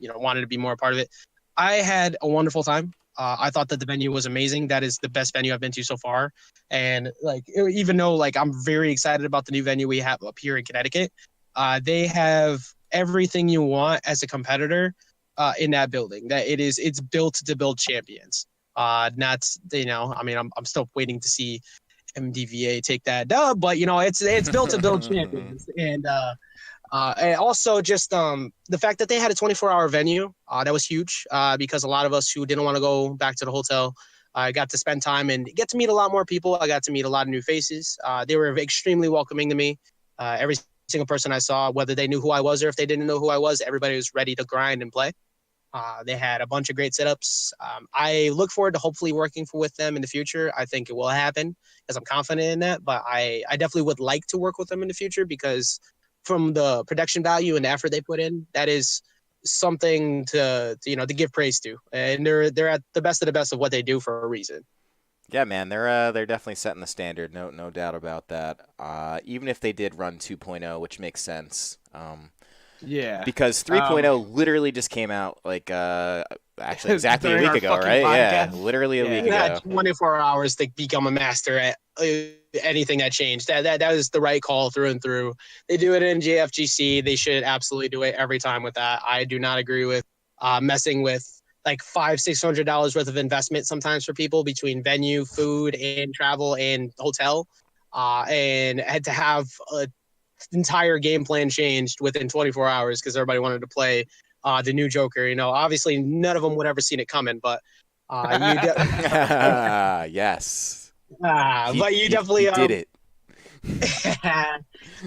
wanted to be more a part of it. I had a wonderful time. I thought that the venue was amazing. That is the best venue I've been to so far. And even though I'm very excited about the new venue we have up here in Connecticut, they have everything you want as a competitor in that building. That it's built to build champions. I'm still waiting to see MDVA take that dub, but it's built to build champions. And also just the fact that they had a 24-hour venue, that was huge because a lot of us who didn't want to go back to the hotel got to spend time and get to meet a lot more people. I got to meet a lot of new faces. They were extremely welcoming to me. Every single person I saw, whether they knew who I was or if they didn't know who I was, everybody was ready to grind and play. They had a bunch of great setups. I look forward to hopefully working with them in the future. I think it will happen because I'm confident in that, but I definitely would like to work with them in the future because from the production value and the effort they put in, that is something to give praise to, and they're at the best of the best of what they do for a reason. Yeah, man, they're definitely setting the standard. No doubt about that. Even if they did run 2.0, which makes sense. Yeah. Because 3.0 literally just came out actually exactly a week ago, right? Podcast. Yeah, literally a week You ago. had 24 hours to become a master at anything that changed. That was the right call through and through. They do it in JFGC. They should absolutely do it every time with that. I do not agree with messing with like $500-600 worth of investment sometimes for people between venue, food, and travel and hotel, and had to have an entire game plan changed within 24 hours because everybody wanted to play the new Joker. Obviously none of them would ever seen it coming, but yes. But you definitely did it.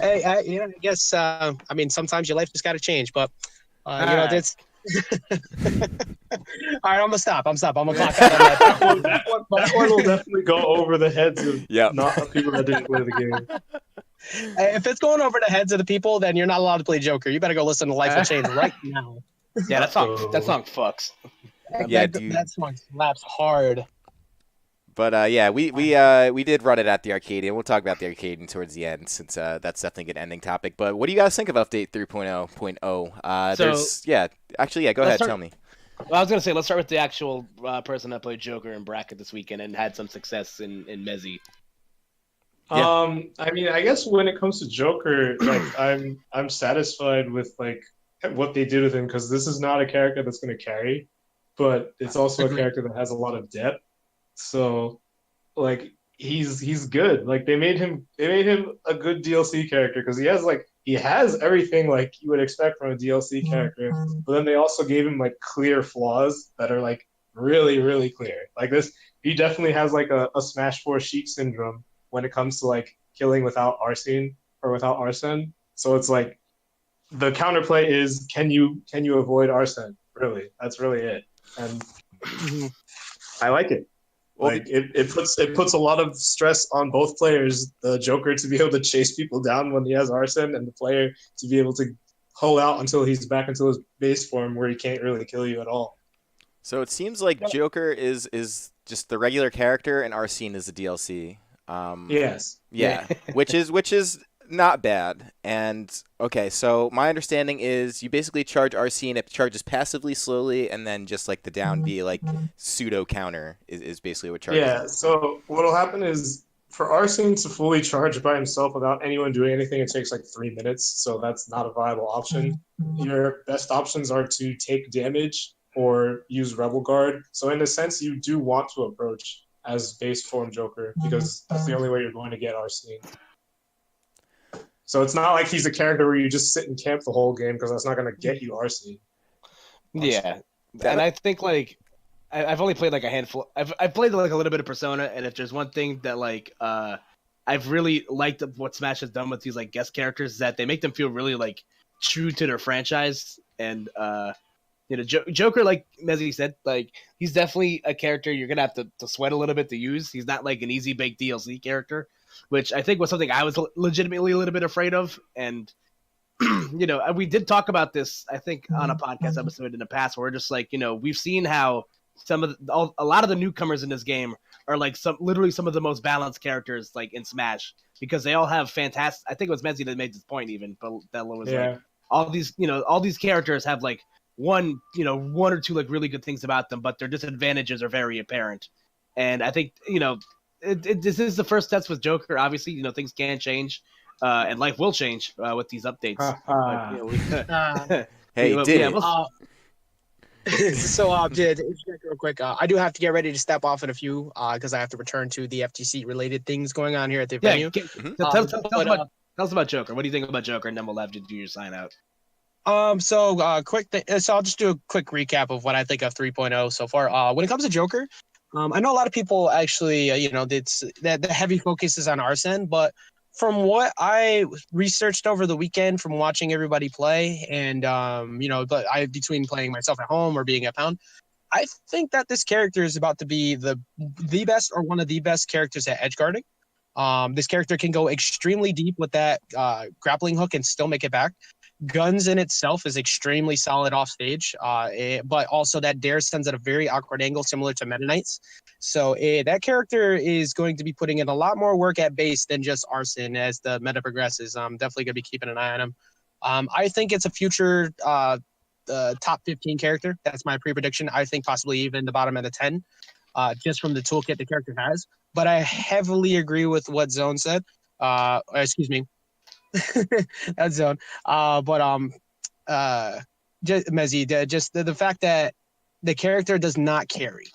Hey, I guess sometimes your life just got to change, but that's. All right, I'm gonna stop. I'm gonna clock out on that. That one will definitely go over the heads of not people that didn't play the game. If it's going over the heads of the people, then you're not allowed to play Joker. You better go listen to Life Will Change right now. Yeah, that song fucks. That song slaps hard. But we did run it at the Arcadian. We'll talk about the Arcadian towards the end, since that's definitely an ending topic. But what do you guys think of update 3.0.0? Go ahead, tell me. Well, I was gonna say, let's start with the actual person that played Joker in bracket this weekend and had some success in Mezzi. Yeah. I guess when it comes to Joker, like I'm satisfied with like what they did with him, because this is not a character that's going to carry, but it's also a character that has a lot of depth. So, like, he's good. Like, they made him a good DLC character, because he has everything like you would expect from a DLC character. But then they also gave him like clear flaws that are like really, really clear. Like this, he definitely has like a Smash 4 Sheik syndrome when it comes to like killing without Arsene or without Arsene. So it's like the counterplay is, can you avoid Arsene? Really, that's really it. And I like it. Like it puts a lot of stress on both players. The Joker to be able to chase people down when he has Arsene, and the player to be able to hold out until he's back into his base form where he can't really kill you at all. So it seems like Joker is just the regular character, and Arsene is the DLC. Yes. Yeah, which is not bad. And okay, so my understanding is you basically charge Arsene, it charges passively slowly, and then just like the down B like pseudo counter is basically what charges. Yeah, so what'll happen is for Arsene to fully charge by himself without anyone doing anything, it takes like 3 minutes, so that's not a viable option. Your best options are to take damage or use Rebel Guard. So in a sense, you do want to approach as base form Joker, because that's the only way you're going to get Arsene. So it's not like he's a character where you just sit and camp the whole game, because that's not going to get you Arsene. Yeah, and I think like I've only played like a handful. I've played like a little bit of Persona, and if there's one thing that like I've really liked what Smash has done with these like guest characters, is that they make them feel really like true to their franchise. And Joker, like Mezzi said, like he's definitely a character you're gonna have to sweat a little bit to use. He's not like an easy baked DLC character, which I think was something I was legitimately a little bit afraid of. And we did talk about this, I think, on a podcast episode in the past, where we're just like, we've seen how a lot of the newcomers in this game are like literally some of the most balanced characters like in Smash, because they all have fantastic. I think it was Mezzi that made this point even, but that was like all these characters have like one or two like really good things about them, but their disadvantages are very apparent. And I think this is the first test with Joker. Obviously, things can change, and life will change with these updates. Real quick, I do have to get ready to step off in a few because I have to return to the FTC related things going on here at the venue. Tell us about Joker. What do you think about Joker? And then we'll have to do your sign out. Quick thing. So I'll just do a quick recap of what I think of 3.0 so far. When it comes to Joker, I know a lot of people actually, that the heavy focus is on Arsene, but from what I researched over the weekend from watching everybody play, and but between playing myself at home or being at Pound, I think that this character is about to be the best or one of the best characters at edge guarding. This character can go extremely deep with that grappling hook and still make it back. Guns in itself is extremely solid off stage, but also that Dare sends at a very awkward angle, similar to Meta Knights. So that character is going to be putting in a lot more work at base than just Arson as the meta progresses. I'm definitely going to be keeping an eye on him. I think it's a future top 15 character. That's my pre-prediction. I think possibly even the bottom of the 10, just from the toolkit the character has. But I heavily agree with what Zone said. Excuse me. That's Zone. Just Mezzy, just the fact that the character does not carry.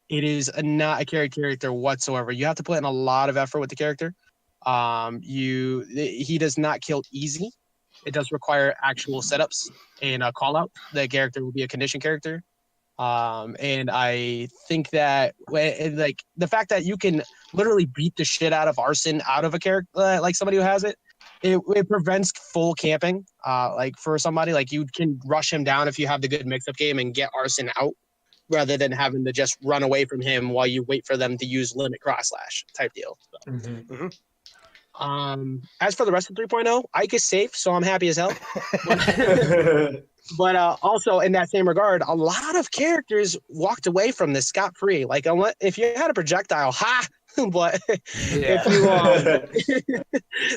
It is not a carry character whatsoever. You have to put in a lot of effort with the character. He does not kill easy. It does require actual setups and a call out. The character will be a condition character. And I think that like the fact that you can literally beat the shit out of Arson out of a character, like somebody who has it, it prevents full camping. Like for somebody, like you can rush him down if you have the good mix-up game and get Arson out rather than having to just run away from him while you wait for them to use limit cross slash type deal. So. Mm-hmm. As for the rest of 3.0, Ike is safe, so I'm happy as hell. But also in that same regard, a lot of characters walked away from this scot-free. Like if you had a projectile, ha! But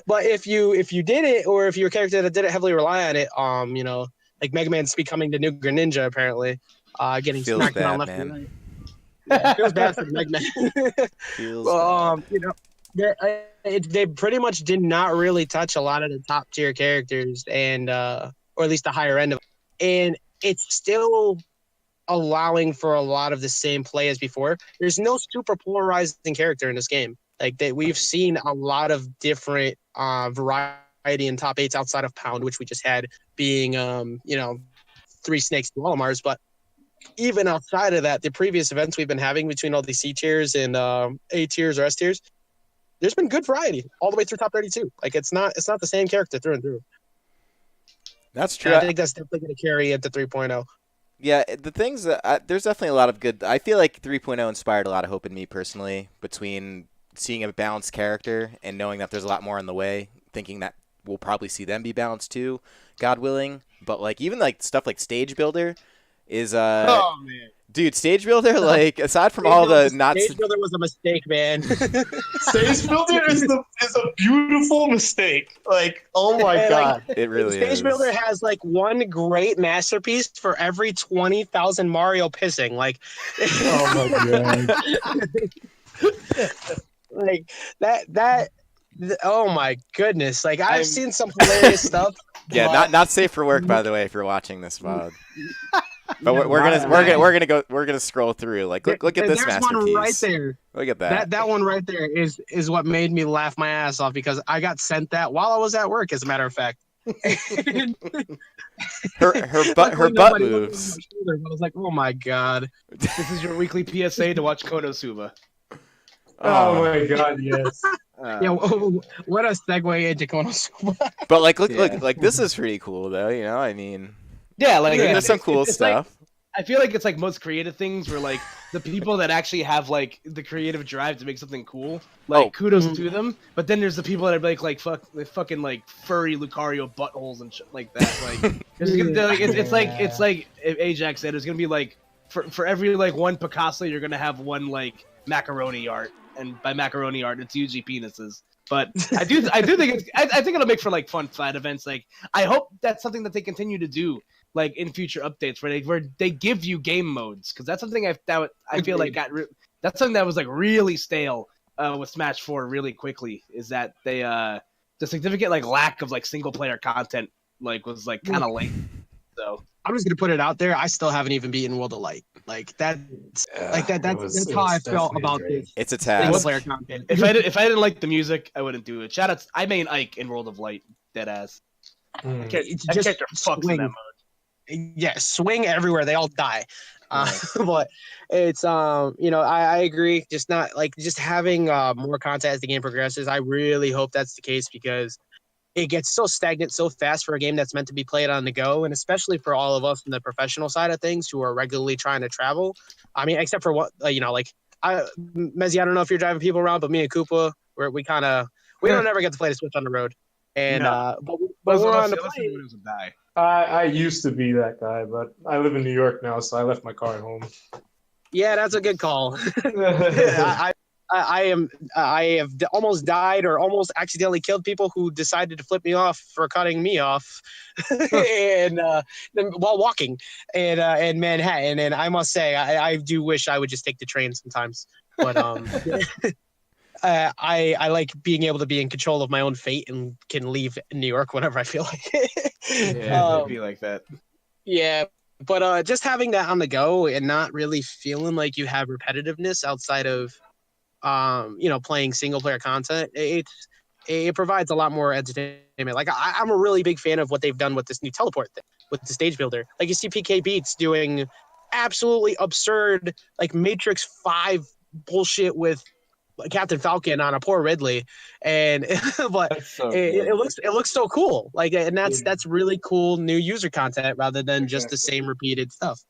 if you did it, or if you're a character that didn't heavily rely on it, like Mega Man's becoming the new Greninja apparently, getting Feels smacked bad, around left man. and right. Yeah, it feels bad for Mega Man. Feels bad. They pretty much did not really touch a lot of the top tier characters, and or at least the higher end of it. And it's still allowing for a lot of the same play as before. There's no super polarizing character in this game. Like we've seen a lot of different variety in top 8s outside of Pound, which we just had being 3 snakes to Walamars. But even outside of that, the previous events we've been having between all the C tiers and A tiers or S tiers, there's been good variety all the way through top 32. Like it's not the same character through and through. That's true. And I think that's definitely going to carry into 3.0. Yeah, the things that there's definitely a lot of good. I feel like 3.0 inspired a lot of hope in me personally, between seeing a balanced character and knowing that there's a lot more on the way, thinking that we'll probably see them be balanced too, God willing. But like even like stuff like Stage Builder is Oh man. dude, Stage Builder, like aside from all the not Stage Builder was a mistake, man. Stage Builder is a beautiful mistake. Like, oh my god. it really Stage is. Builder has like one great masterpiece for every 20,000 Mario pissing. Like, Oh my god. like that. Oh my goodness! Like I've seen some hilarious stuff. Yeah, not safe for work, by the way, if you're watching this VOD. But we're gonna scroll through. Like look at this There's masterpiece. one right there. Look at that. That one right there is what made me laugh my ass off, because I got sent that while I was at work, as a matter of fact. her butt moves. I was like, oh my god. This is your weekly PSA to watch Konosuba. Oh my god, yes. Yeah, what a segue into Konosuba. But look, this is pretty cool though. You know, I mean, Yeah, like there's some cool it's stuff. Like, I feel like it's like most creative things where like the people that actually have like the creative drive to make something cool, like kudos to them. But then there's the people that are like fucking like furry Lucario buttholes and shit like that. Like, it's like if Ajax said, there's gonna be like for every like one Picasso, you're gonna have one like macaroni art, and by macaroni art, it's usually penises. But I do think I think it'll make for like fun side events. Like I hope that's something that they continue to do, like in future updates, where they give you game modes, because that's something I feel like that's something that was like really stale with Smash 4 really quickly. Is that they the significant like lack of like single player content like was like kind of late. So I'm just gonna put it out there. I still haven't even beaten World of Light. Like that. That's how I felt about this. It's a Single task. player content. if I didn't like the music, I wouldn't do it. Shoutouts, I main Ike in World of Light, dead ass. Mm. That character fucks in that mode. Yeah, swing everywhere. They all die. But it's I agree. Just having more content as the game progresses. I really hope that's the case, because it gets so stagnant so fast for a game that's meant to be played on the go, and especially for all of us in the professional side of things who are regularly trying to travel. I mean, except for what Mezzy, I don't know if you're driving people around, but me and Koopa, we don't ever get to play the Switch on the road. And But we're on the Listen to plane. it doesn't die. I used to be that guy, but I live in New York now, so I left my car at home. Yeah, that's a good call. I have almost died or almost accidentally killed people who decided to flip me off for cutting me off, and while walking in Manhattan. And I must say, I do wish I would just take the train sometimes. But I like being able to be in control of my own fate and can leave New York whenever I feel like it. Yeah, it'd be like that. Yeah, but just having that on the go and not really feeling like you have repetitiveness outside of playing single player content, it provides a lot more entertainment. Like I'm a really big fan of what they've done with this new teleport thing, with the stage builder. Like you see PK Beats doing absolutely absurd like Matrix 5 bullshit with Captain Falcon on a poor Ridley, and but That's so it looks so cool. Like, and Yeah. that's really cool new user content rather than just the Exactly. same repeated stuff.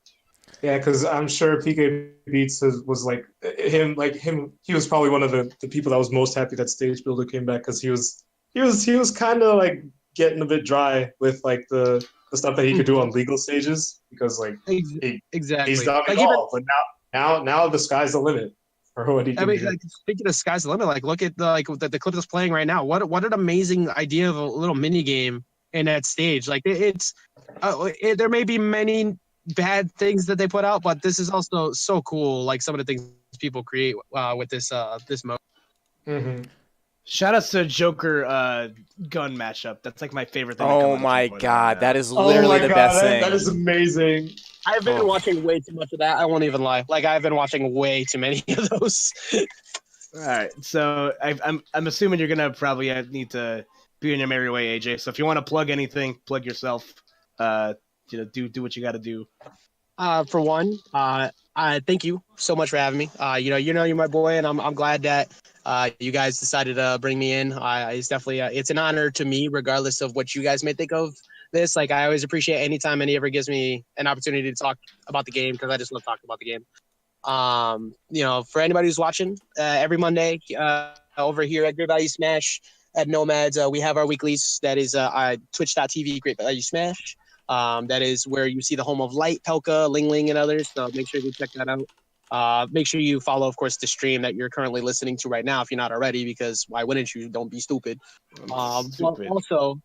Yeah, because I'm sure PK Beats was like him. He was probably one of the people that was most happy that Stage Builder came back because he was kind of like getting a bit dry with like the stuff that he could do on legal stages because like he's Exactly. done it Like all. But now the sky's the limit for what he can do. like, speaking of sky's the limit, like look at the clip that's playing right now. What an amazing idea of a little mini game in that stage. Like there may be many bad things that they put out, but this is also so cool. Like some of the things people create with this mode. Mm-hmm. Shout out to Joker gun matchup. That's like my favorite thing. to come Oh out of my 3.0 god, right that now. is literally the best thing. That is amazing. I've been Oh. watching way too much of that. I won't even lie. Like I've been watching way too many of those. All right, so I'm assuming you're gonna probably need to be on your merry way, AJ. So if you want to plug anything, plug yourself. Do what you got to do. For one, thank you so much for having me. You're my boy, and I'm glad that you guys decided to bring me in. It's definitely it's an honor to me, regardless of what you guys may think of this. Like I always appreciate anytime any ever gives me an opportunity to talk about the game because I just love talking about the game. For anybody who's watching, every Monday over here at Great Value Smash at Nomads, we have our weeklies. That is twitch.tv Great Value Smash. That is where you see the home of Light, Pelka, Ling Ling, and others. So make sure you check that out. Make sure you follow, of course, the stream that you're currently listening to right now, if you're not already, because why wouldn't you? Don't be stupid. Stupid. Also,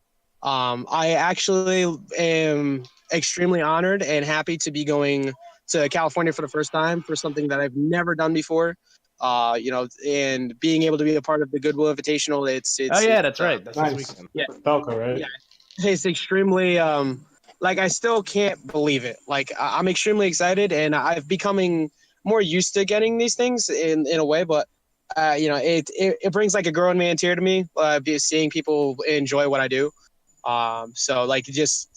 I actually am extremely honored and happy to be going to California for the first time for something that I've never done before. And being able to be a part of the Goodwill Invitational, it's Oh yeah, that's right. That's Nice. this weekend. Yeah. Falco, right? Yeah. It's extremely like I still can't believe it. Like I'm extremely excited, and I've becoming more used to getting these things in a way. But it brings like a grown man tear to me. Seeing people enjoy what I do. So like it's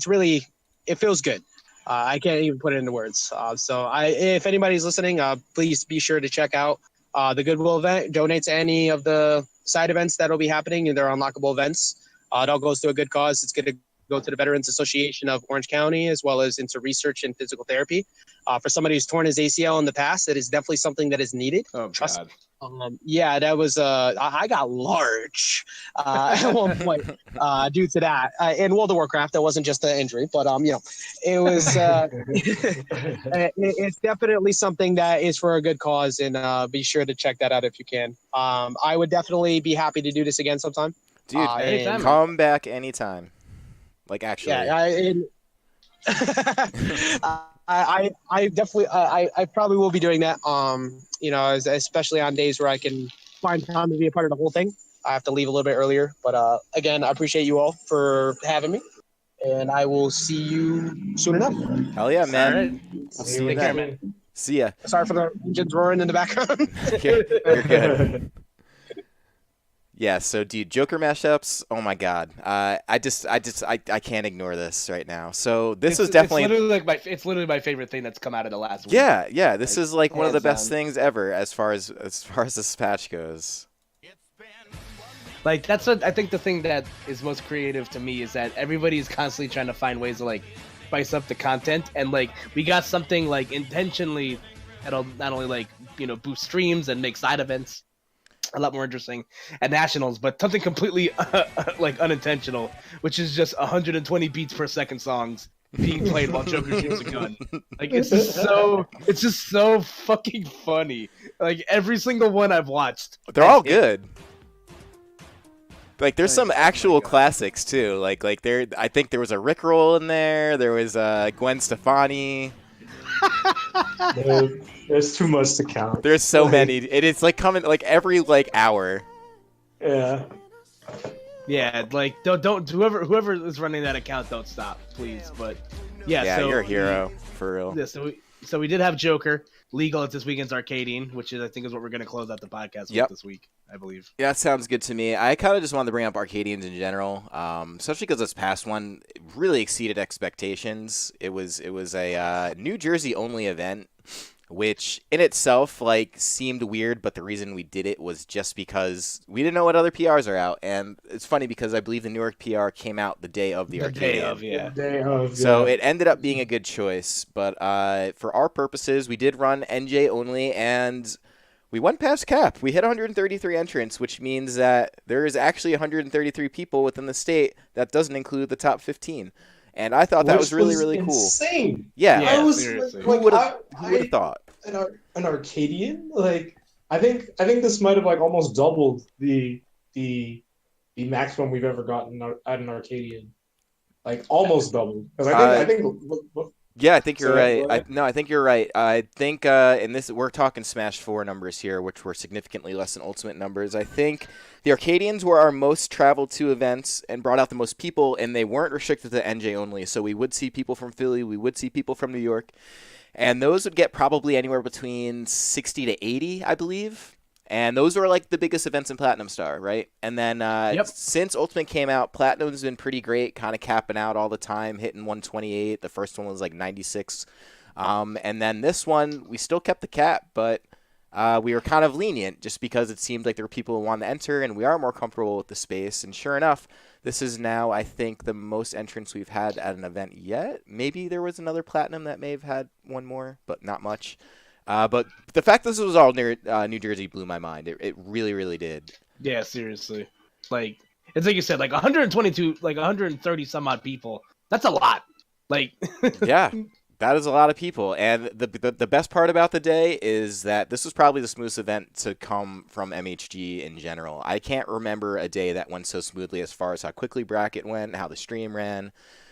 really, it feels good. I can't even put it into words. If anybody's listening, please be sure to check out the Goodwill event. Donate to any of the side events that'll be happening, and they're unlockable events. It all goes to a good cause. It's going to go to the Veterans Association of Orange County, as well as into research and physical therapy. For somebody who's torn his ACL in the past, it is definitely something that is needed. Oh Trust god. that was I got large at one point due to that. In World of Warcraft, that wasn't just an injury, but it was it's definitely something that is for a good cause, and be sure to check that out if you can. I would definitely be happy to do this again sometime. Dude, anytime. come back anytime. Like actually. I definitely I probably will be doing that. Especially on days where I can find time to be a part of the whole thing. I have to leave a little bit earlier, but again, I appreciate you all for having me, and I will see you soon enough. Hell yeah, man. All right. We'll see you Take care, then. man. See ya. Sorry for the engines roaring in the background. You're good. Yeah, so dude, Joker mashups. Oh my god, I can't ignore this right now. So this is definitely it's literally my favorite thing that's come out of the last week. yeah. This is like one of the hands best down. things ever as far as this patch goes. Like that's what I think the thing that is most creative to me is that everybody's constantly trying to find ways to like spice up the content, and like we got something like intentionally that'll not only like boost streams and make side events a lot more interesting at nationals, but something completely like unintentional, which is just 120 beats per second songs being played while Joker shoots a gun. Like it's just so fucking funny. Like every single one I've watched, They're all good. Like there's some Like, oh my actual God. classics too. Like there, I think there was a Rickroll in there. There was Gwen Stefani. There's too much to count. There's so Like, many. It's like coming like every like hour. Yeah. Yeah, like don't whoever is running that account, don't stop, please. But yeah, so you're a hero for real. Yeah, so we did have Joker legal at this weekend's Arcadian, which is I think is what we're going to close out the podcast with this week, I believe. Yeah, that sounds good to me. I kind of just wanted to bring up Arcadians in general, especially because this past one really exceeded expectations. It was a New Jersey only event, which in itself like seemed weird, but the reason we did it was just because we didn't know what other PRs are out, and it's funny because I believe the New York PR came out the day of the Arcadian. Day of, So it ended up being a good choice, but for our purposes, we did run NJ only, and we went past cap. We hit 133 entrants, which means that there is actually 133 people within the state. That doesn't include the top 15. And I thought that was really, really cool. Insane. Yeah. I was seriously. Who would have thought? An Arcadian? Like I think this might have like almost doubled the maximum we've ever gotten at an Arcadian. Like almost doubled. Because I think Yeah, I think you're So, right. like- I think you're right. I think in this we're talking Smash 4 numbers here, which were significantly less than Ultimate numbers. I think the Arcadians were our most traveled to events and brought out the most people, and they weren't restricted to NJ only. So we would see people from Philly, we would see people from New York, and those would get probably anywhere between 60 to 80, I believe. And those were like the biggest events in Platinum Star, right? And then since Ultimate came out, Platinum's been pretty great, kind of capping out all the time, hitting 128. The first one was like 96. And then this one, we still kept the cap, but we were kind of lenient just because it seemed like there were people who wanted to enter, and we are more comfortable with the space. And sure enough, this is now, I think, the most entrants we've had at an event yet. Maybe there was another Platinum that may have had one more, but not much. But the fact this was all near New Jersey blew my mind. It really, really did. Yeah, seriously. Like it's like you said, like 122, like 130 some odd people. That's a lot. Like Yeah, that is a lot of people. And the best part about the day is that this was probably the smoothest event to come from MHG in general. I can't remember a day that went so smoothly as far as how quickly bracket went, how the stream ran,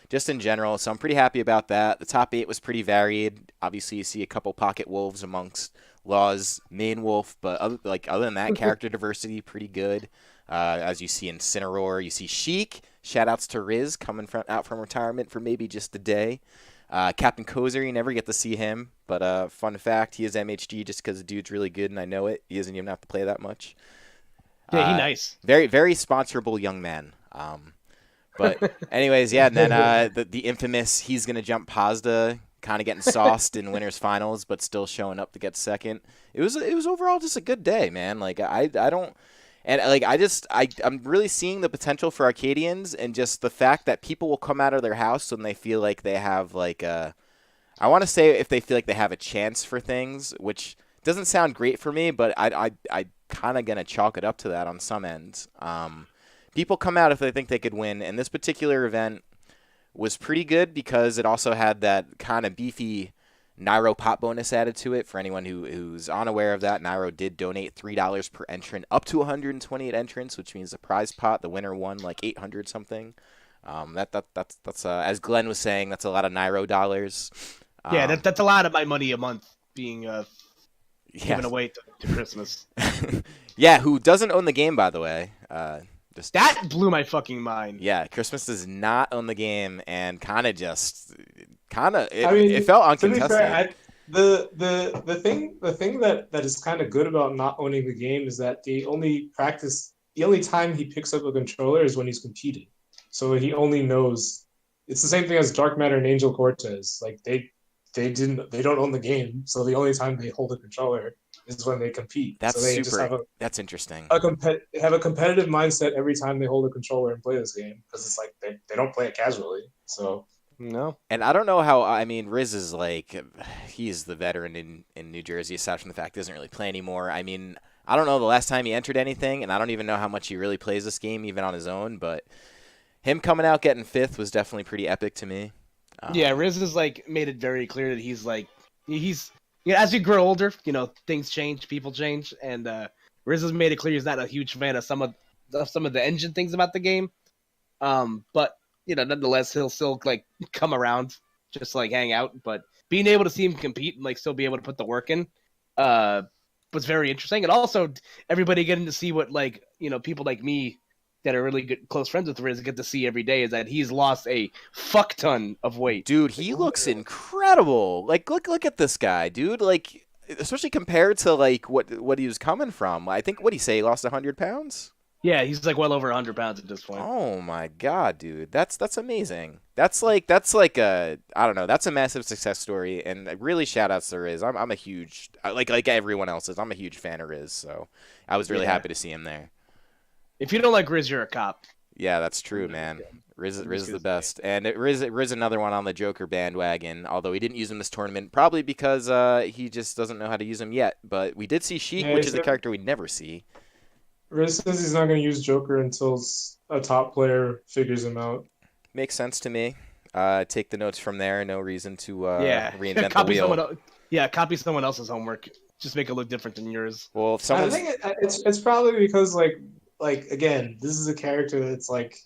just in general. So I'm pretty happy about that. The top 8 was pretty varied. Obviously, you see a couple pocket wolves amongst Law's main wolf, but other than that, character diversity pretty good. As you see Incineroar, you see Sheik. Shoutouts to Riz coming out from retirement for maybe just a day. Captain Kozer, you never get to see him, but fun fact, he is MHG just because the dude's really good, and I know it. He doesn't even have to play that much. yeah, he's nice. Very, very sponsorable young man. But anyways, yeah, and then the infamous he's gonna jump Pazda, kind of getting sauced in winners finals, but still showing up to get second. It was overall just a good day, man. Like I'm really seeing the potential for Arcadians, and just the fact that people will come out of their house when they feel like they have I want to say if they feel like they have a chance for things, which doesn't sound great for me, but I kind of gonna chalk it up to that on some ends. People come out if they think they could win, and this particular event was pretty good because it also had that kind of beefy Nairo pot bonus added to it. For anyone who's unaware of that, Nairo did donate $3 per entrant up to 128 entrants, which means the prize pot, the winner won like 800 something. That's as Glenn was saying, that's a lot of Nairo dollars. Yeah, that's a lot of my money a month being given away to Christmas. Yeah, who doesn't own the game, by the way. That blew my fucking mind. Yeah, Christmas does not own the game, and it felt uncontested. To be fair, the thing that is kind of good about not owning the game is that the only time he picks up a controller is when he's competing. So he only knows. It's the same thing as Dark Matter and Angel Cortez. Like they don't own the game, so the only time they hold a controller is when they compete. That's so they super. Just have that's interesting. Have a competitive mindset every time they hold a controller and play this game, because it's like they don't play it casually. So no. And I don't know how. I mean, Riz is he's the veteran in New Jersey, aside from the fact he doesn't really play anymore. I mean, I don't know the last time he entered anything, and I don't even know how much he really plays this game even on his own, but him coming out getting 5th was definitely pretty epic to me. Yeah, Riz has like made it very clear that he's as you grow older, things change, people change, and Riz has made it clear he's not a huge fan of some of the engine things about the game. But nonetheless, he'll still like come around, just like hang out. But being able to see him compete and like still be able to put the work in, was very interesting. And also everybody getting to see what people like me that are really good close friends with Riz get to see every day is that he's lost a fuck ton of weight. Dude, he looks incredible. Like look at this guy, dude. Like especially compared to like what he was coming from. I think what do you say? He lost 100 pounds. Yeah, he's like well over 100 pounds at this point. Oh my god, dude, that's amazing. That's like a I don't know. That's a massive success story, and really shout outs to Riz. I'm a huge like everyone else is. I'm a huge fan of Riz, so I was really happy to see him there. If you don't like Riz, you're a cop. Yeah, that's true, man. Riz is the best, and Riz another one on the Joker bandwagon. Although he didn't use him this tournament, probably because he just doesn't know how to use him yet. But we did see Sheik, which is a character we never see. Riz says he's not going to use Joker until a top player figures him out. Makes sense to me. Take the notes from there. No reason to reinvent copy the wheel. Copy someone else's homework. Just make it look different than yours. Well, I think it's probably because like again, this is a character that's like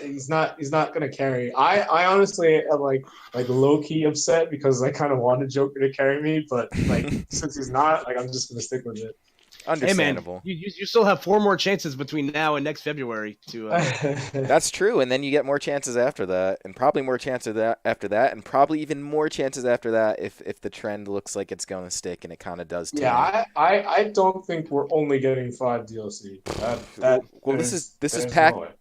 he's not going to carry. I honestly am like low key upset because I kind of wanted Joker to carry me, but like since he's not, like I'm just going to stick with it. Understandable. Hey man, you still have 4 more chances between now and next February to. That's true, and then you get more chances after that, and probably more chances after that, and probably even more chances after that if the trend looks like it's going to stick, and it kind of does. Yeah, I don't think we're only getting 5 DLC.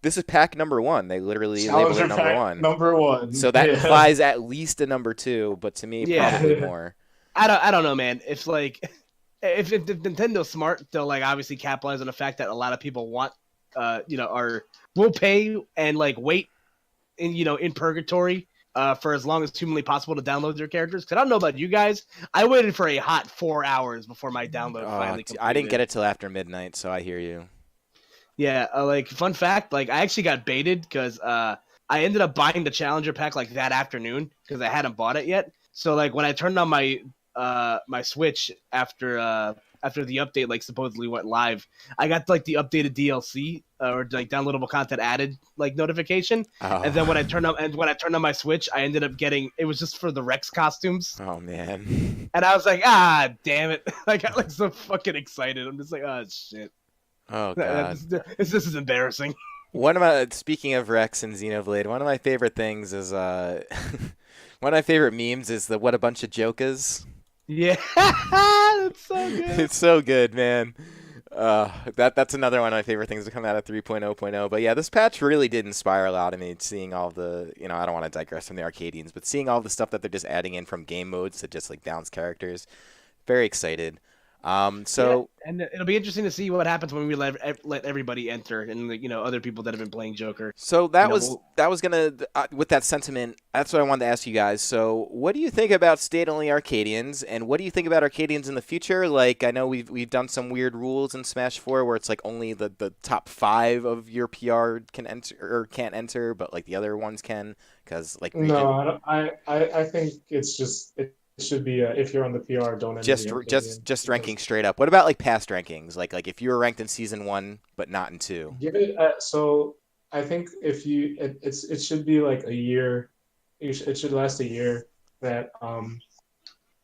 This is pack number 1. They literally label it number 1. Number 1. So that implies at least a number 2, but to me probably more. I don't know, man. It's like. If Nintendo's smart, they'll like obviously capitalize on the fact that a lot of people want, will pay and like wait in purgatory for as long as humanly possible to download their characters. Because I don't know about you guys, I waited for a hot 4 hours before my download finally completed. I didn't get it till after midnight, so I hear you. Yeah, like fun fact, like I actually got baited because I ended up buying the Challenger pack like that afternoon because I hadn't bought it yet. So like when I turned on my Switch after the update like supposedly went live, I got like the updated DLC or like downloadable content added like notification, and then when I turned on my Switch, I ended up getting it was just for the Rex costumes. Oh man! And I was like, damn it! I got like so fucking excited. I'm just like, oh shit! Oh god! This is embarrassing. Speaking of Rex and Xenoblade, one of my favorite things is one of my favorite memes is the "What a bunch of jokers." Yeah, that's so good. It's so good, man. That's another one of my favorite things to come out of 3.0.0. But yeah, this patch really did inspire a lot of me. Seeing all the, I don't want to digress from the Arcadians, but seeing all the stuff that they're just adding in from game modes to just like balance characters, very excited. And it'll be interesting to see what happens when we let everybody enter, and other people that have been playing Joker. So that was gonna with that sentiment. That's what I wanted to ask you guys. So what do you think about state-only Arcadians, and what do you think about Arcadians in the future? Like I know we've done some weird rules in Smash 4 where it's like only the top 5 of your PR can enter or can't enter, but like the other ones can because like region... No, I think it's just. It should be if you're on the PR, don't enter just ranking straight up. What about like past rankings? Like if you were ranked in season 1 but not in 2? Give it so I think if you it should be like a year. It should last a year. That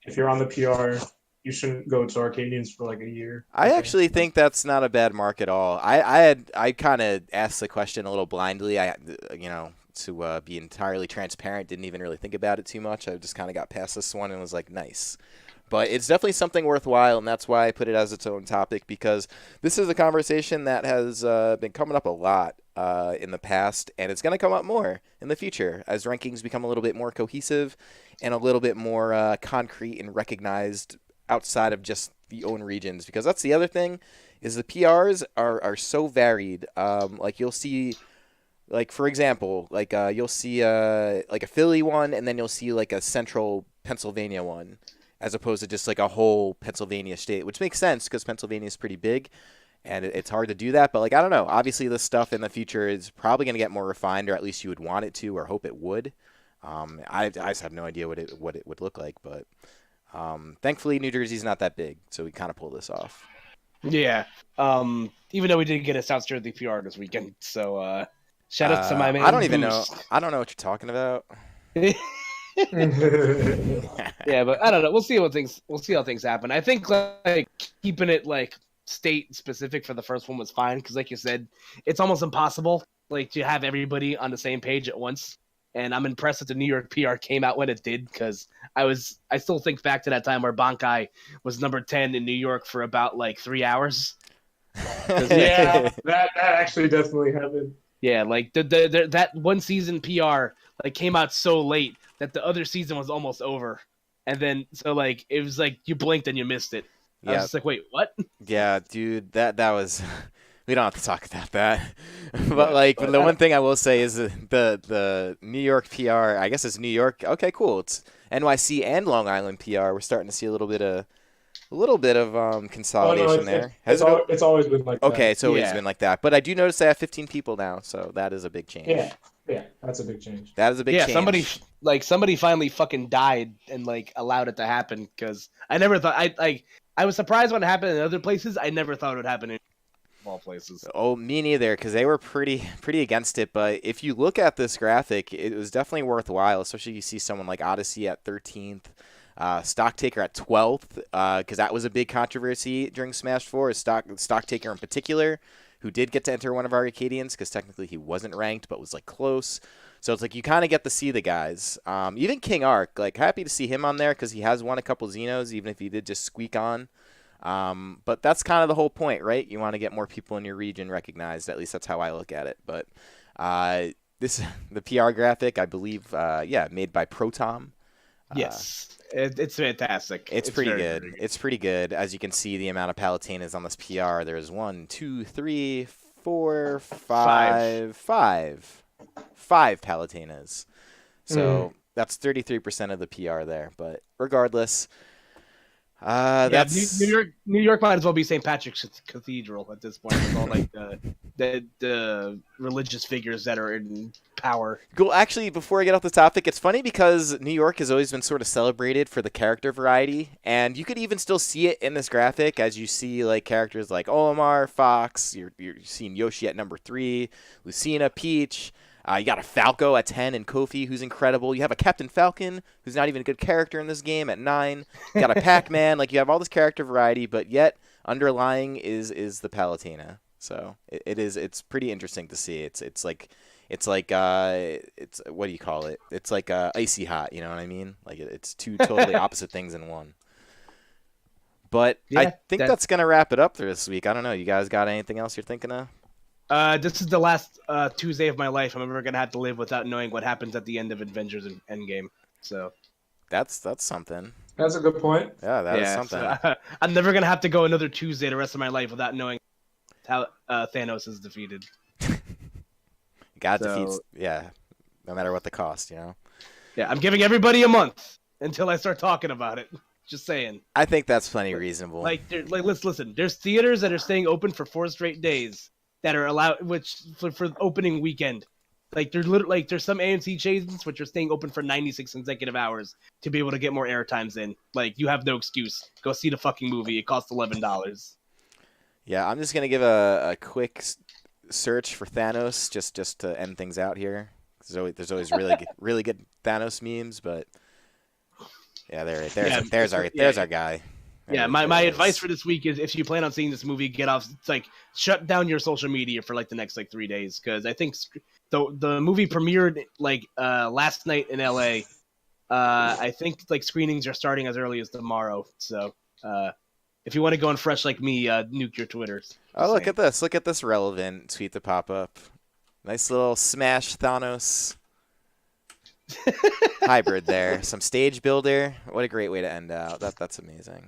if you're on the PR, you shouldn't go to Arcadians for like a year. I actually think that's not a bad mark at all. I kind of asked the question a little blindly. To be entirely transparent, didn't even really think about it too much. I just kind of got past this one and was like, nice. But it's definitely something worthwhile, and that's why I put it as its own topic, because this is a conversation that has been coming up a lot in the past, and it's going to come up more in the future as rankings become a little bit more cohesive and a little bit more concrete and recognized outside of just the own regions. Because that's the other thing, is the PRs are so varied. Like you'll see... Like, for example, like you'll see like a Philly one, and then you'll see like a central Pennsylvania one. as opposed to just like a whole Pennsylvania state, which makes sense because Pennsylvania is pretty big. And it's hard to do that, but like I don't know. Obviously, this stuff in the future is probably going to get more refined, or at least you would want it to, or hope it would. I just have no idea what it would look like, but thankfully New Jersey's not that big, so we kind of pull this off. Yeah. Even though we did get a South Jersey PR this weekend, so shout out to my man. I don't even know. Boost. I don't know what you're talking about. Yeah, but I don't know. We'll see how things happen. I think like keeping it like state specific for the first one was fine because, like you said, it's almost impossible like to have everybody on the same page at once. And I'm impressed that the New York PR came out when it did because I still think back to that time where Bankai was number 10 in New York for about like 3 hours. Yeah, that actually definitely happened. Yeah, like the that one season PR like came out so late that the other season was almost over, and then so like it was like you blinked and you missed it. I was just like, wait, what? Yeah, dude, that was. We don't have to talk about that, but like the one thing I will say is the New York PR. I guess it's New York. Okay, cool. It's NYC and Long Island PR. We're starting to see a little bit of consolidation there. It's always been like that. Okay, it's always been like that. But I do notice they have 15 people now, so that is a big change. Yeah, that's a big change. That is a big change. Somebody finally fucking died and like allowed it to happen because I never thought I was surprised when it happened in other places. I never thought it would happen in all places. Oh, me neither, because they were pretty against it. But if you look at this graphic, it was definitely worthwhile, especially you see someone like Odyssey at 13th. Stocktaker at 12th, because that was a big controversy during Smash 4, is Stocktaker in particular, who did get to enter one of our Arcadians, because technically he wasn't ranked, but was like close. So it's like you kind of get to see the guys. Even King Arc, like happy to see him on there, because he has won a couple Xenos, even if he did just squeak on. But that's kind of the whole point, right? You want to get more people in your region recognized, at least that's how I look at it. But the PR graphic, I believe, made by Protom. Yes. It's fantastic. It's pretty good. It's pretty good. As you can see, the amount of Palatinas on this PR. There's 1, 2, 3, 4, 5 Palatinas. So that's 33% of the PR there. But regardless, that's New York might as well be St. Patrick's Cathedral at this point with all like the religious figures that are in power. Cool. Actually, before I get off the topic, it's funny because New York has always been sort of celebrated for the character variety, and you could even still see it in this graphic as you see like characters like Olimar, Fox. You're seeing Yoshi at number 3, Lucina, Peach. You got a Falco at 10 and Kofi, who's incredible. You have a Captain Falcon, who's not even a good character in this game, at 9. You got a Pac-Man. Like, you have all this character variety, but yet underlying is the Palutena. So it's pretty interesting to see. It's what do you call it? It's like icy hot. You know what I mean? Like it's two totally opposite things in one. But yeah, I think that's gonna wrap it up for this week. I don't know. You guys got anything else you're thinking of? This is the last Tuesday of my life I'm ever gonna have to live without knowing what happens at the end of Avengers Endgame. So that's something. That's a good point. Yeah, that is something. So, I'm never gonna have to go another Tuesday the rest of my life without knowing how Thanos is defeated. God defeats, no matter what the cost, you know. Yeah, I'm giving everybody a month until I start talking about it. Just saying. I think that's plenty reasonable. Let's listen. There's theaters that are staying open for 4 straight days that are allowed, which for opening weekend. Like there's some AMC chains which are staying open for 96 consecutive hours to be able to get more air times in. Like you have no excuse. Go see the fucking movie. It costs $11. Yeah, I'm just gonna give a quick search for Thanos just to end things out here. There's always really good Thanos memes, but yeah, there's our guy. Yeah, my advice for this week is if you plan on seeing this movie, get off. It's like shut down your social media for like the next 3 days because I think the movie premiered last night in LA. I think screenings are starting as early as tomorrow. So if you want to go in fresh like me, nuke your Twitters. Oh, look at this! Look at this relevant tweet to pop up. Nice little Smash Thanos hybrid there. Some stage builder. What a great way to end out. That's amazing.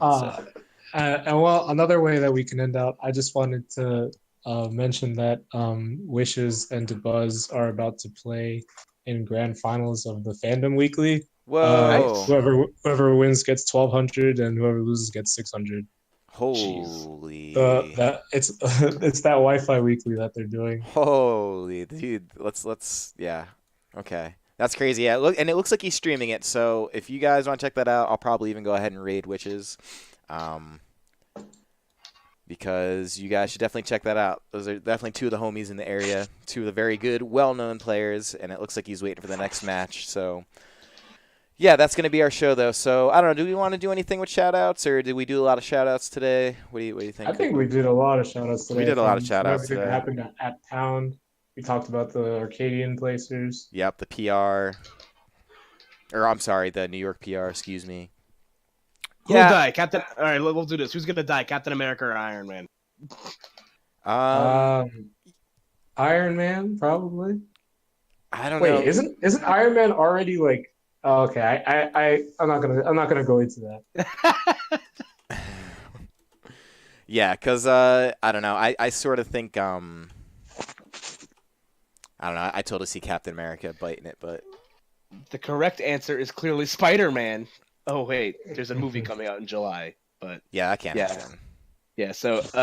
And well, another way that we can end out, I just wanted to mention that Wishes and Buzz are about to play in grand finals of the Fandom Weekly. Whoa. Whoever wins gets 1,200, and whoever loses gets 600. Holy. It's that Wi-Fi weekly that they're doing. Holy, dude. Let's yeah. Okay. That's crazy. Yeah, look, and it looks like he's streaming it. So if you guys want to check that out, I'll probably even go ahead and raid Witches. Because you guys should definitely check that out. Those are definitely two of the homies in the area, two of the very good, well-known players, and it looks like he's waiting for the next match. So, yeah, that's going to be our show, though. So, I don't know, do we want to do anything with shout-outs, or did we do a lot of shout-outs today? What do you think? I think we did a lot of shout-outs today. We did a lot of shout-outs everything today. that happened at Pound. We talked about the Arcadian placers. Yep, the PR. Or, I'm sorry, the New York PR, excuse me. Who'll die? Captain. All right, we'll do this. Who's gonna die? Captain America or Iron Man? Iron Man, probably. I don't know. Wait, isn't Iron Man already like? Oh, okay, I'm not gonna go into that. Yeah, because I don't know. I sort of think I don't know. I totally see Captain America biting it, but The correct answer is clearly Spider-Man. Oh wait, there's a movie coming out in July, but yeah, I can't. Yeah. Yeah. So if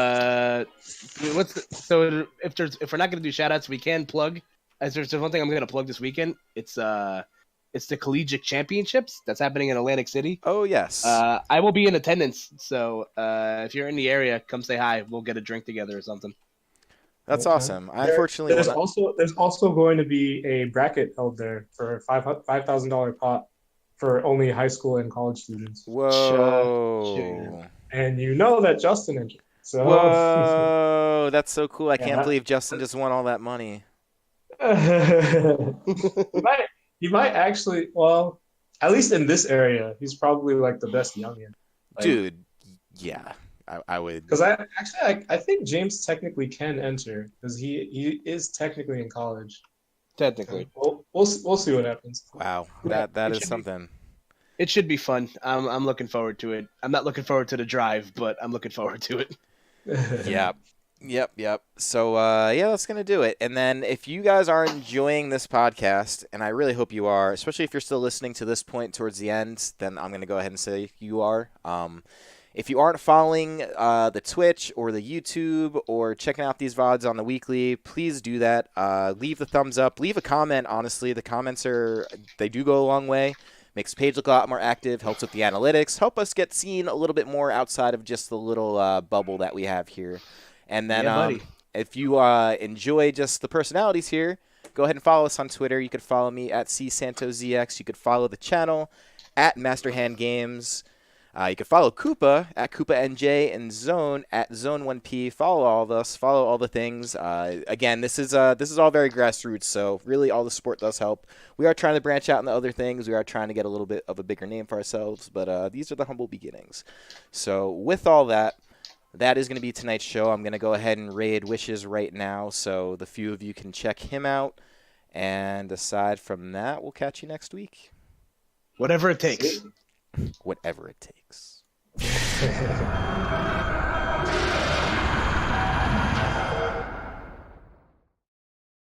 we're not gonna do shoutouts, we can plug. As there's one thing I'm gonna plug this weekend. It's the collegiate championships that's happening in Atlantic City. Oh yes. I will be in attendance, so if you're in the area, come say hi. We'll get a drink together or something. That's Okay. awesome. I unfortunately there's also going to be a bracket held there for $5,000 pot for only high school and college students. Whoa. And you know that Justin entered. So Whoa, that's so cool. I Yeah. can't believe Justin just won all that money. he might actually, well, at least in this area, he's probably like the best youngin. Like, Dude, yeah. I would. Because I think James technically can enter because he is technically in college. Technically, We'll see what happens. Wow, Yeah, that it is should be- something. it should be fun. I'm looking forward to it. I'm not looking forward to the drive, but I'm looking forward to it. Yep. So, yeah, that's going to do it. And then if you guys are enjoying this podcast, and I really hope you are, especially if you're still listening to this point towards the end, then I'm going to go ahead and say you are. If you aren't following the Twitch or the YouTube or checking out these VODs on the weekly, please do that. Leave the thumbs up. Leave a comment, honestly. The comments they do go a long way. Makes the page look a lot more active, helps with the analytics, help us get seen a little bit more outside of just the little bubble that we have here. And then buddy. if you enjoy just the personalities here, go ahead and follow us on Twitter. You could follow me at CSantosZX. You could follow the channel at Masterhand Games. You can follow Koopa at KoopaNJ and Zone at Zone1P. Follow all of us. Follow all the things. Again, this is all very grassroots, so really all the support does help. We are trying to branch out into other things. We are trying to get a little bit of a bigger name for ourselves, but these are the humble beginnings. So with all that, that is going to be tonight's show. I'm going to go ahead and raid Wishes right now, so the few of you can check him out. And aside from that, we'll catch you next week. Whatever it takes. Whatever it takes.